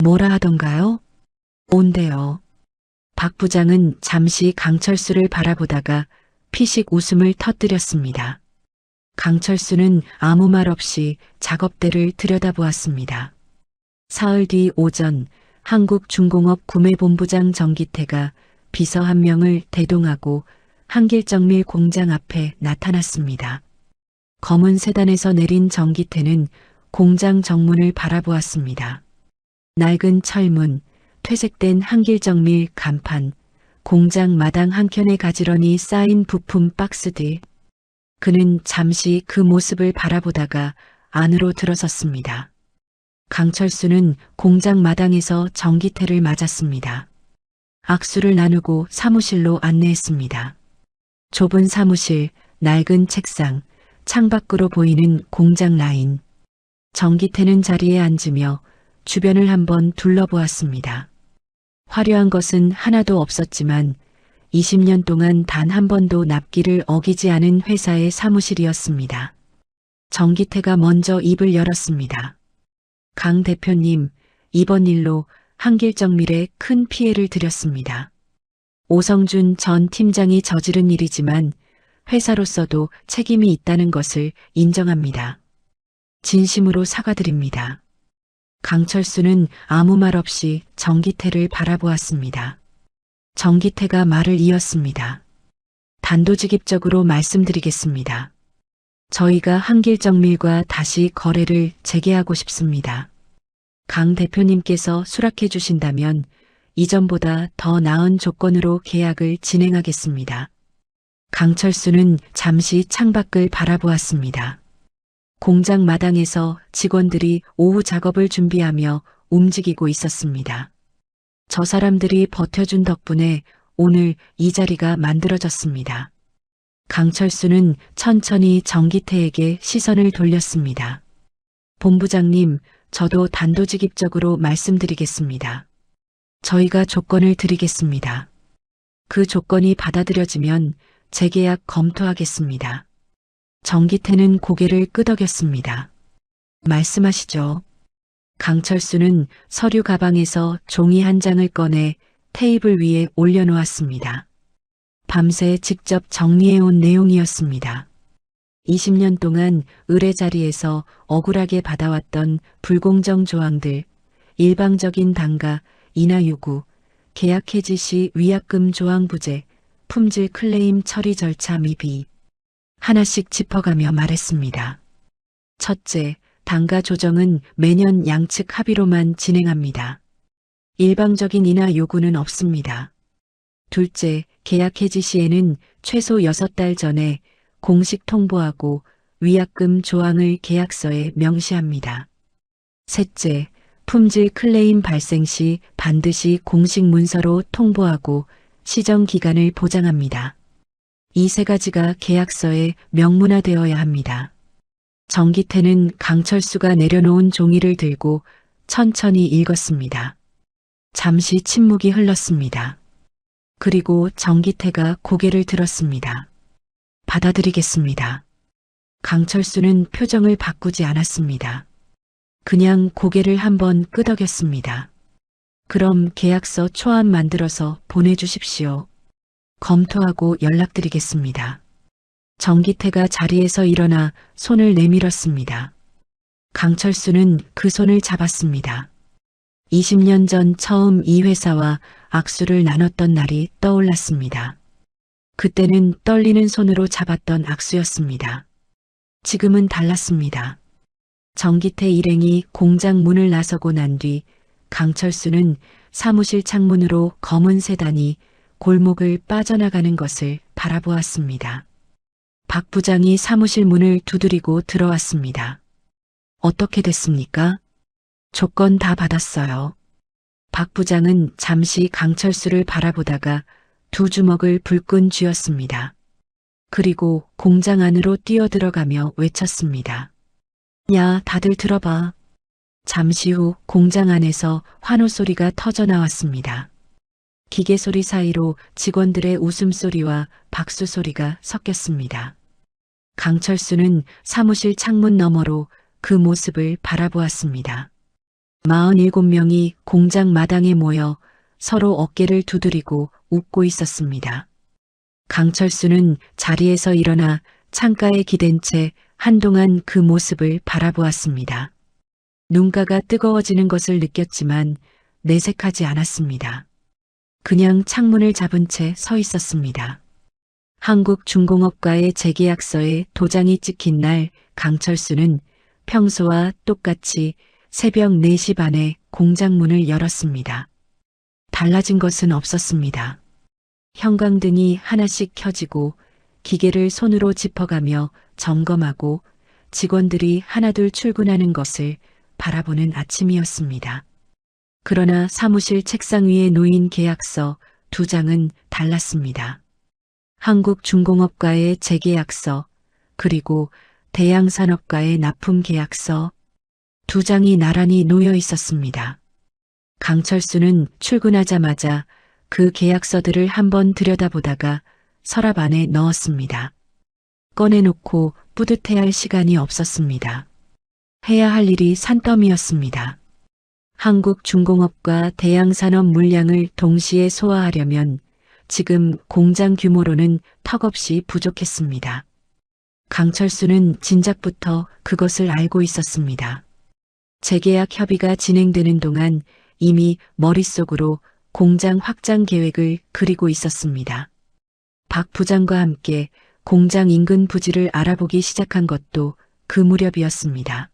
뭐라 하던가요? 온대요. 박 부장은 잠시 강철수를 바라보다가 피식 웃음을 터뜨렸습니다. 강철수는 아무 말 없이 작업대를 들여다보았습니다. 사흘 뒤 오전 한국중공업 구매본부장 정기태가 비서 한 명을 대동하고 한길정밀 공장 앞에 나타났습니다. 검은 세단에서 내린 정기태는 공장 정문을 바라보았습니다. 낡은 철문, 퇴색된 한길정밀 간판, 공장 마당 한켠에 가지런히 쌓인 부품 박스들. 그는 잠시 그 모습을 바라보다가 안으로 들어섰습니다. 강철수는 공장 마당에서 정기태를 맞았습니다. 악수를 나누고 사무실로 안내했습니다. 좁은 사무실, 낡은 책상, 창밖으로 보이는 공장 라인. 정기태는 자리에 앉으며 주변을 한번 둘러보았습니다. 화려한 것은 하나도 없었지만 20년 동안 단 한 번도 납기를 어기지 않은 회사의 사무실이었습니다. 정기태가 먼저 입을 열었습니다. 강 대표님, 이번 일로 한길정밀에 큰 피해를 드렸습니다. 오성준 전 팀장이 저지른 일이지만 회사로서도 책임이 있다는 것을 인정합니다. 진심으로 사과드립니다. 강철수는 아무 말 없이 정기태를 바라보았습니다. 정기태가 말을 이었습니다. 단도직입적으로 말씀드리겠습니다. 저희가 한길정밀과 다시 거래를 재개하고 싶습니다. 강 대표님께서 수락해 주신다면 이전보다 더 나은 조건으로 계약을 진행하겠습니다. 강철수는 잠시 창밖을 바라보았습니다. 공장 마당에서 직원들이 오후 작업을 준비하며 움직이고 있었습니다. 저 사람들이 버텨준 덕분에 오늘 이 자리가 만들어졌습니다. 강철수는 천천히 정기태에게 시선을 돌렸습니다. 본부장님, 저도 단도직입적으로 말씀드리겠습니다. 저희가 조건을 드리겠습니다. 그 조건이 받아들여지면 재계약 검토하겠습니다. 정기태는 고개를 끄덕였습니다. 말씀하시죠. 강철수는 서류 가방에서 종이 한 장을 꺼내 테이블 위에 올려놓았습니다. 밤새 직접 정리해온 내용이었습니다. 20년 동안 의뢰자리에서 억울하게 받아왔던 불공정 조항들, 일방적인 단가, 인하 요구, 계약 해지 시 위약금 조항 부재, 품질 클레임 처리 절차 미비, 하나씩 짚어가며 말했습니다. 첫째, 단가 조정은 매년 양측 합의로만 진행합니다. 일방적인 인하 요구는 없습니다. 둘째, 계약 해지 시에는 최소 6달 전에 공식 통보하고 위약금 조항을 계약서에 명시합니다. 셋째, 품질 클레임 발생 시 반드시 공식 문서로 통보하고 시정 기간을 보장합니다. 이 세 가지가 계약서에 명문화되어야 합니다. 정기태는 강철수가 내려놓은 종이를 들고 천천히 읽었습니다. 잠시 침묵이 흘렀습니다. 그리고 정기태가 고개를 들었습니다. 받아들이겠습니다. 강철수는 표정을 바꾸지 않았습니다. 그냥 고개를 한번 끄덕였습니다. 그럼 계약서 초안 만들어서 보내주십시오. 검토하고 연락드리겠습니다. 정기태가 자리에서 일어나 손을 내밀었습니다. 강철수는 그 손을 잡았습니다. 20년 전 처음 이 회사와 악수를 나눴던 날이 떠올랐습니다. 그때는 떨리는 손으로 잡았던 악수였습니다. 지금은 달랐습니다. 정기태 일행이 공장 문을 나서고 난 뒤 강철수는 사무실 창문으로 검은 세단이 골목을 빠져나가는 것을 바라보았습니다. 박 부장이 사무실 문을 두드리고 들어왔습니다. 어떻게 됐습니까? 조건 다 받았어요. 박 부장은 잠시 강철수를 바라보다가 두 주먹을 불끈 쥐었습니다. 그리고 공장 안으로 뛰어들어가며 외쳤습니다. 야, 다들 들어봐. 잠시 후 공장 안에서 환호 소리가 터져 나왔습니다. 기계 소리 사이로 직원들의 웃음소리와 박수 소리가 섞였습니다. 강철수는 사무실 창문 너머로 그 모습을 바라보았습니다. 47명이 공장 마당에 모여 서로 어깨를 두드리고 웃고 있었습니다. 강철수는 자리에서 일어나 창가에 기댄 채 한동안 그 모습을 바라보았습니다. 눈가가 뜨거워지는 것을 느꼈지만 내색하지 않았습니다. 그냥 창문을 잡은 채 서 있었습니다. 한국중공업과의 재계약서에 도장이 찍힌 날 강철수는 평소와 똑같이 새벽 4시 반에 공장 문을 열었습니다. 달라진 것은 없었습니다. 형광등이 하나씩 켜지고 기계를 손으로 짚어가며 점검하고 직원들이 하나둘 출근하는 것을 바라보는 아침이었습니다. 그러나 사무실 책상 위에 놓인 계약서 2장은 달랐습니다. 한국중공업과의 재계약서 그리고 대양산업과의 납품계약서 2장이 나란히 놓여 있었습니다. 강철수는 출근하자마자 그 계약서들을 한번 들여다보다가 서랍 안에 넣었습니다. 꺼내놓고 뿌듯해할 시간이 없었습니다. 해야 할 일이 산더미였습니다. 한국중공업과 대양산업 물량을 동시에 소화하려면 지금 공장 규모로는 턱없이 부족했습니다. 강철수는 진작부터 그것을 알고 있었습니다. 재계약 협의가 진행되는 동안 이미 머릿속으로 공장 확장 계획을 그리고 있었습니다. 박 부장과 함께 공장 인근 부지를 알아보기 시작한 것도 그 무렵이었습니다.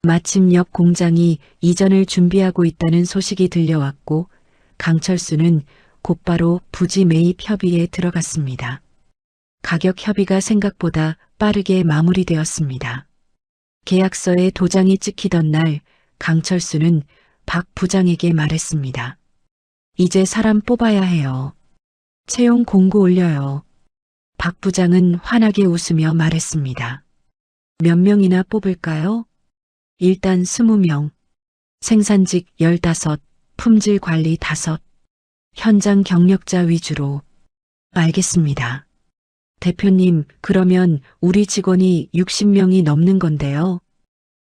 마침 옆 공장이 이전을 준비하고 있다는 소식이 들려왔고 강철수는 곧바로 부지 매입 협의에 들어갔습니다. 가격 협의가 생각보다 빠르게 마무리되었습니다. 계약서에 도장이 찍히던 날 강철수는 박 부장에게 말했습니다. 이제 사람 뽑아야 해요. 채용 공고 올려요. 박 부장은 환하게 웃으며 말했습니다. 몇 명이나 뽑을까요? 일단 20명. 생산직 15, 품질 관리 5, 현장 경력자 위주로. 알겠습니다. 대표님, 그러면 우리 직원이 60명이 넘는 건데요.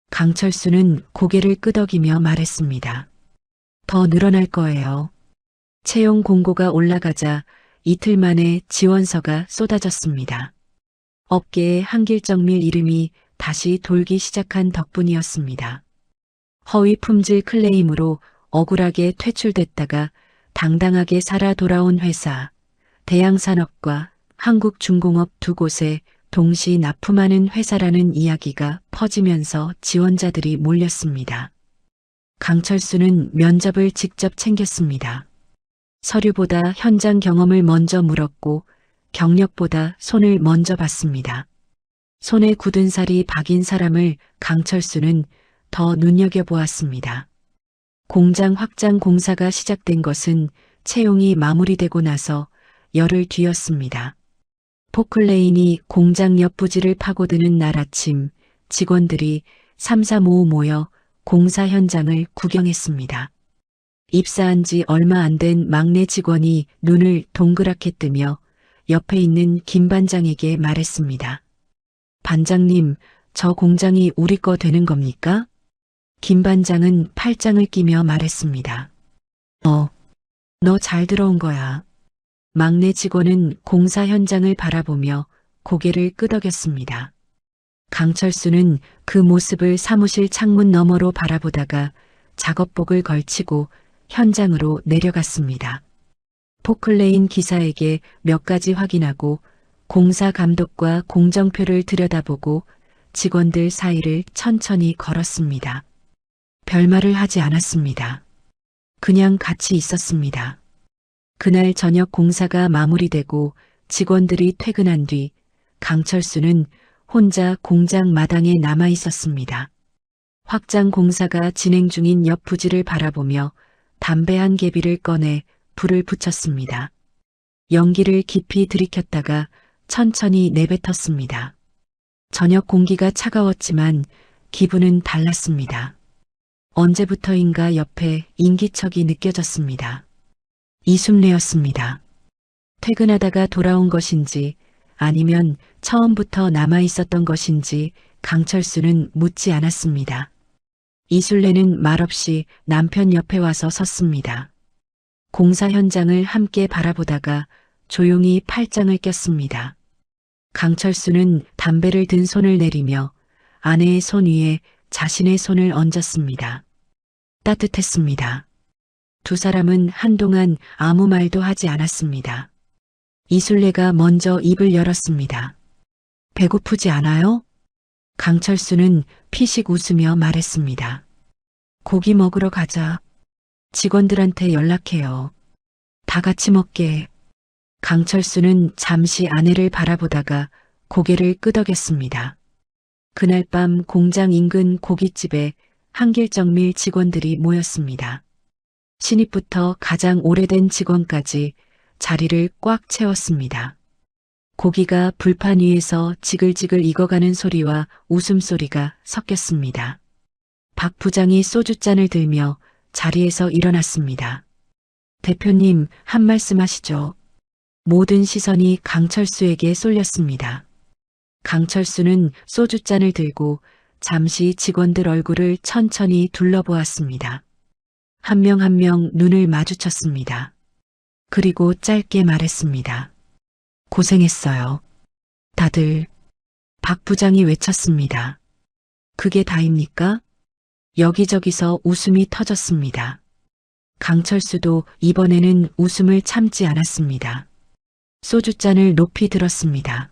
강철수는 고개를 끄덕이며 말했습니다. 더 늘어날 거예요. 채용 공고가 올라가자 이틀 만에 지원서가 쏟아졌습니다. 업계의 한길정밀 이름이 다시 돌기 시작한 덕분이었습니다. 허위 품질 클레임으로 억울하게 퇴출됐다가 당당하게 살아 돌아온 회사, 대양산업과 한국중공업 두 곳에 동시 납품하는 회사라는 이야기가 퍼지면서 지원자들이 몰렸습니다. 강철수는 면접을 직접 챙겼습니다. 서류보다 현장 경험을 먼저 물었고 경력보다 손을 먼저 봤습니다. 손에 굳은 살이 박인 사람을 강철수는 더 눈여겨보았습니다. 공장 확장 공사가 시작된 것은 채용이 마무리되고 나서 열흘 뒤였습니다. 포클레인이 공장 옆 부지를 파고드는 날 아침 직원들이 삼삼오오 모여 공사 현장을 구경했습니다. 입사한 지 얼마 안 된 막내 직원이 눈을 동그랗게 뜨며 옆에 있는 김 반장에게 말했습니다. 반장님, 저 공장이 우리 거 되는 겁니까? 김 반장은 팔짱을 끼며 말했습니다. 너 잘 들어온 거야. 막내 직원은 공사 현장을 바라보며 고개를 끄덕였습니다. 강철수는 그 모습을 사무실 창문 너머로 바라보다가 작업복을 걸치고 현장으로 내려갔습니다. 포클레인 기사에게 몇 가지 확인하고 공사 감독과 공정표를 들여다보고 직원들 사이를 천천히 걸었습니다. 별말을 하지 않았습니다. 그냥 같이 있었습니다. 그날 저녁 공사가 마무리되고 직원들이 퇴근한 뒤 강철수는 혼자 공장 마당에 남아 있었습니다. 확장 공사가 진행 중인 옆 부지를 바라보며 담배 한 개비를 꺼내 불을 붙였습니다. 연기를 깊이 들이켰다가 천천히 내뱉었습니다. 저녁 공기가 차가웠지만 기분은 달랐습니다. 언제부터인가 옆에 인기척이 느껴졌습니다. 이순례였습니다. 퇴근하다가 돌아온 것인지 아니면 처음부터 남아 있었던 것인지 강철수는 묻지 않았습니다. 이순례는 말없이 남편 옆에 와서 섰습니다. 공사 현장을 함께 바라보다가 조용히 팔짱을 꼈습니다. 강철수는 담배를 든 손을 내리며 아내의 손 위에 자신의 손을 얹었습니다. 따뜻했습니다. 두 사람은 한동안 아무 말도 하지 않았습니다. 이순례가 먼저 입을 열었습니다. 배고프지 않아요? 강철수는 피식 웃으며 말했습니다. 고기 먹으러 가자. 직원들한테 연락해요. 다 같이 먹게. 강철수는 잠시 아내를 바라보다가 고개를 끄덕였습니다. 그날 밤 공장 인근 고깃집에 한길정밀 직원들이 모였습니다. 신입부터 가장 오래된 직원까지 자리를 꽉 채웠습니다. 고기가 불판 위에서 지글지글 익어가는 소리와 웃음소리가 섞였습니다. 박 부장이 소주잔을 들며 자리에서 일어났습니다. 대표님, 한 말씀 하시죠. 모든 시선이 강철수에게 쏠렸습니다. 강철수는 소주잔을 들고 잠시 직원들 얼굴을 천천히 둘러보았습니다. 한 명 한 명 눈을 마주쳤습니다. 그리고 짧게 말했습니다. 고생했어요. 다들. 박 부장이 외쳤습니다. 그게 다입니까? 여기저기서 웃음이 터졌습니다. 강철수도 이번에는 웃음을 참지 않았습니다. 소주잔을 높이 들었습니다.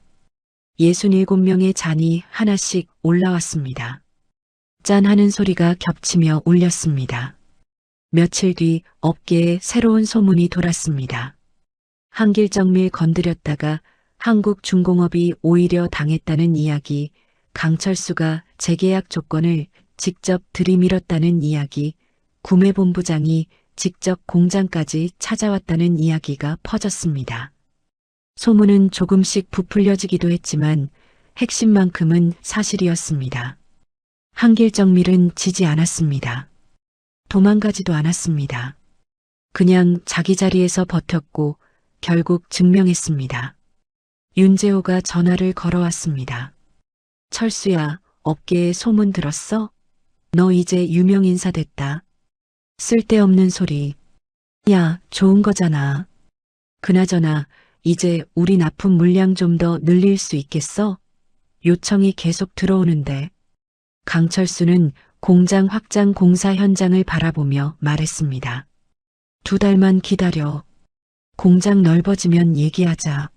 67명의 잔이 하나씩 올라왔습니다. 짠 하는 소리가 겹치며 울렸습니다. 며칠 뒤 업계에 새로운 소문이 돌았습니다. 한길정밀 건드렸다가 한국중공업이 오히려 당했다는 이야기, 강철수가 재계약 조건을 직접 들이밀었다는 이야기, 구매본부장이 직접 공장까지 찾아왔다는 이야기가 퍼졌습니다. 소문은 조금씩 부풀려지기도 했지만 핵심만큼은 사실이었습니다. 한길정밀은 지지 않았습니다. 도망가지도 않았습니다. 그냥 자기 자리에서 버텼고 결국 증명했습니다. 윤재호가 전화를 걸어왔습니다. 철수야, 업계에 소문 들었어? 너 이제 유명인사 됐다. 쓸데없는 소리. 야, 좋은 거잖아. 그나저나 이제 우리 납품 물량 좀 더 늘릴 수 있겠어? 요청이 계속 들어오는데. 강철수는 공장 확장 공사 현장을 바라보며 말했습니다. 2달만 기다려. 공장 넓어지면 얘기하자.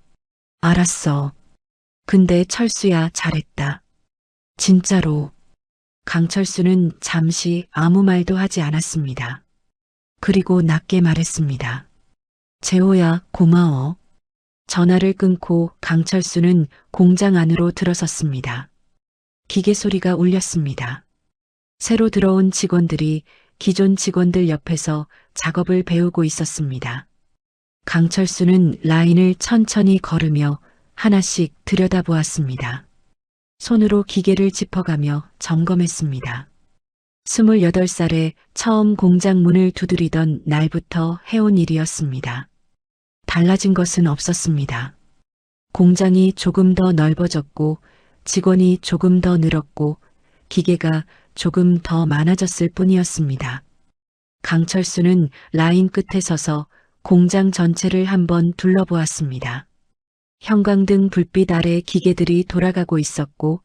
알았어. 근데 철수야, 잘했다. 진짜로. 강철수는 잠시 아무 말도 하지 않았습니다. 그리고 낮게 말했습니다. 재호야, 고마워. 전화를 끊고 강철수는 공장 안으로 들어섰습니다. 기계 소리가 울렸습니다. 새로 들어온 직원들이 기존 직원들 옆에서 작업을 배우고 있었습니다. 강철수는 라인을 천천히 걸으며 하나씩 들여다보았습니다. 손으로 기계를 짚어가며 점검했습니다. 28살에 처음 공장 문을 두드리던 날부터 해온 일이었습니다. 달라진 것은 없었습니다. 공장이 조금 더 넓어졌고 직원이 조금 더 늘었고 기계가 조금 더 많아졌을 뿐이었습니다. 강철수는 라인 끝에 서서 공장 전체를 한번 둘러보았습니다. 형광등 불빛 아래 기계들이 돌아가고 있었고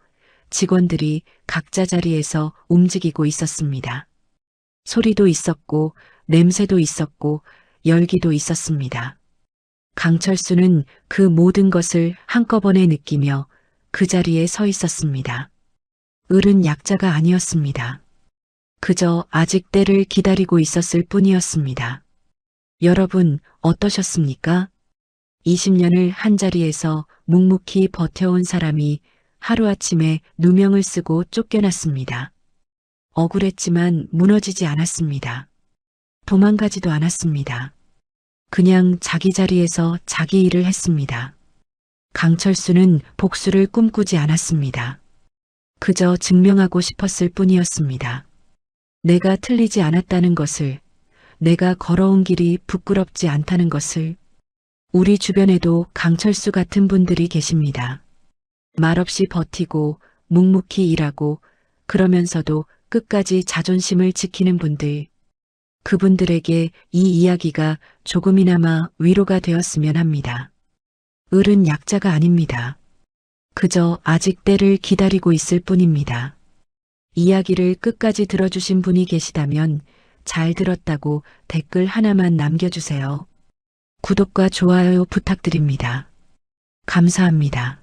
직원들이 각자 자리에서 움직이고 있었습니다. 소리도 있었고 냄새도 있었고 열기도 있었습니다. 강철수는 그 모든 것을 한꺼번에 느끼며 그 자리에 서 있었습니다. 을은 약자가 아니었습니다. 그저 아직 때를 기다리고 있었을 뿐이었습니다. 여러분 어떠셨습니까? 20년을 한자리에서 묵묵히 버텨온 사람이 하루아침에 누명을 쓰고 쫓겨났습니다. 억울했지만 무너지지 않았습니다. 도망가지도 않았습니다. 그냥 자기 자리에서 자기 일을 했습니다. 강철수는 복수를 꿈꾸지 않았습니다. 그저 증명하고 싶었을 뿐이었습니다. 내가 틀리지 않았다는 것을, 내가 걸어온 길이 부끄럽지 않다는 것을. 우리 주변에도 강철수 같은 분들이 계십니다. 말없이 버티고 묵묵히 일하고 그러면서도 끝까지 자존심을 지키는 분들. 그분들에게 이 이야기가 조금이나마 위로가 되었으면 합니다. 을은 약자가 아닙니다. 그저 아직 때를 기다리고 있을 뿐입니다. 이야기를 끝까지 들어주신 분이 계시다면 잘 들었다고 댓글 하나만 남겨주세요. 구독과 좋아요 부탁드립니다. 감사합니다.